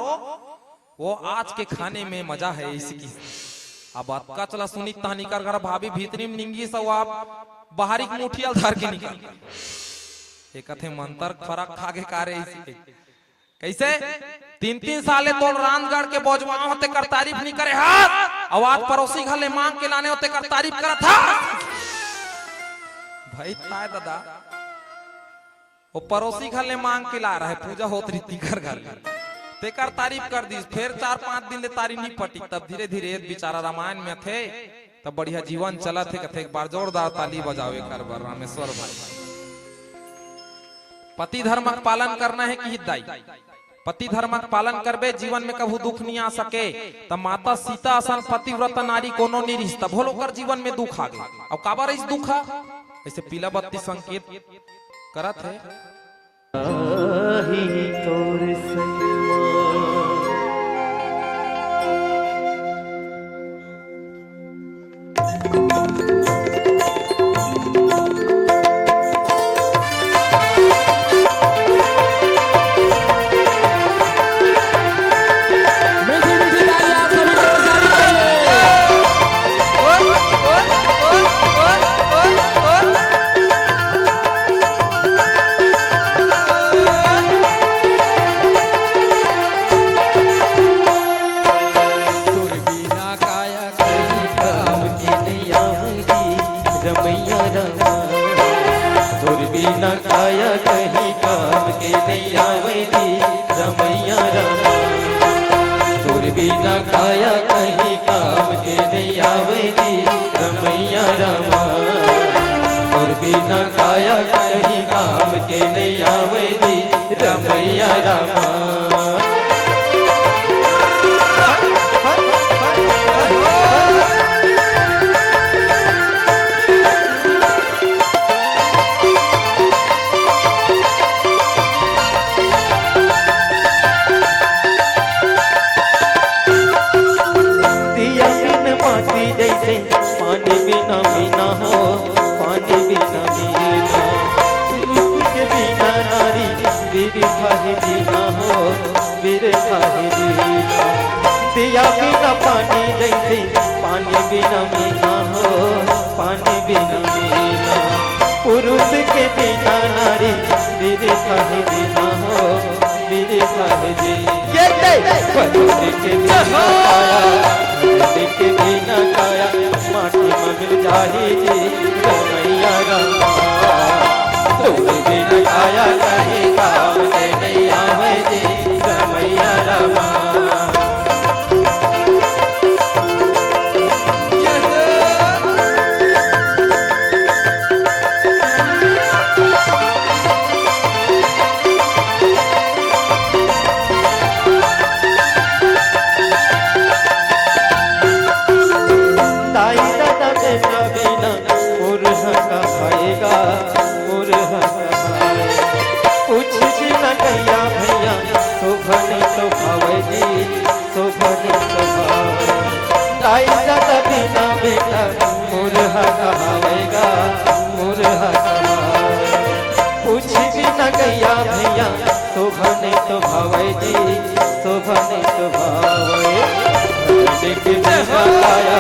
वो आज के खाने में मजा है इसकी अब आपका चला सुनी तहनी कर घर भाभी भीतरी में निंगी सब आप बाहरी मुठियल धर के निकल एक कथे मंतर फरक खागे कारे इसी कैसे 3-3 साले तो रानगढ़ के बोझवा होते कर तारीफ नहीं करे हाथ आवाज पड़ोसी घले मांग के लाने होते कर तारीफ करा था भाई ताए दादा वो पड़ोसी घले मांग के ला रहे पूजा होत रीति कर घर तेकर तारीफ कर दी फिर 4-5 दिन ले तारीफ नहीं पटी तब धीरे धीरे बेचारा रामायण में थे तब बढ़िया जीवन चला थे कथे एक बार जोरदार ताली बजावे कर रामेश्वर भाई पति धर्म का पालन करना है कि हिदाई पति धर्म का पालन करबे जीवन में कभू दुख नहीं आ सके तब माता सीता असन पतिव्रता नारी कोनो नहीं रिश्ता तब होलो कर जीवन में दुख आ गए अब काबर इस दुख ऐसे पीला बत्ती संकेत करत है बिना खाया कहीं काम के नहीं आवे जी रमैया रामा तोर बिना खाया कहीं काम के नहीं आवे जी रमैया रामा तोर बिना खाया कहीं काम के नहीं आवे जी रमैया रामा जैसे पानी बिना बिना हो पानी बिना बिना के बिना नारी वीर खाहे जीना हो वीर खाहे जीना दिया बिना पानी जैसे पानी बिना बिना हो पानी बिना बिना पुरुष के बिना नारी वीर खाहे जीना हो वीर खाहे जीना के बिना काया माटी में मिल जाही जी रमैया रामा तोर बिना काया कहीं काम के नहीं आवे जी रमैया रामा बिना बेटा मुरहा कहावेगा मुरहा कुछ भी न गैया भैया शोभा नहीं तो भावे जी शोभा नहीं तो भावे देख बिना काया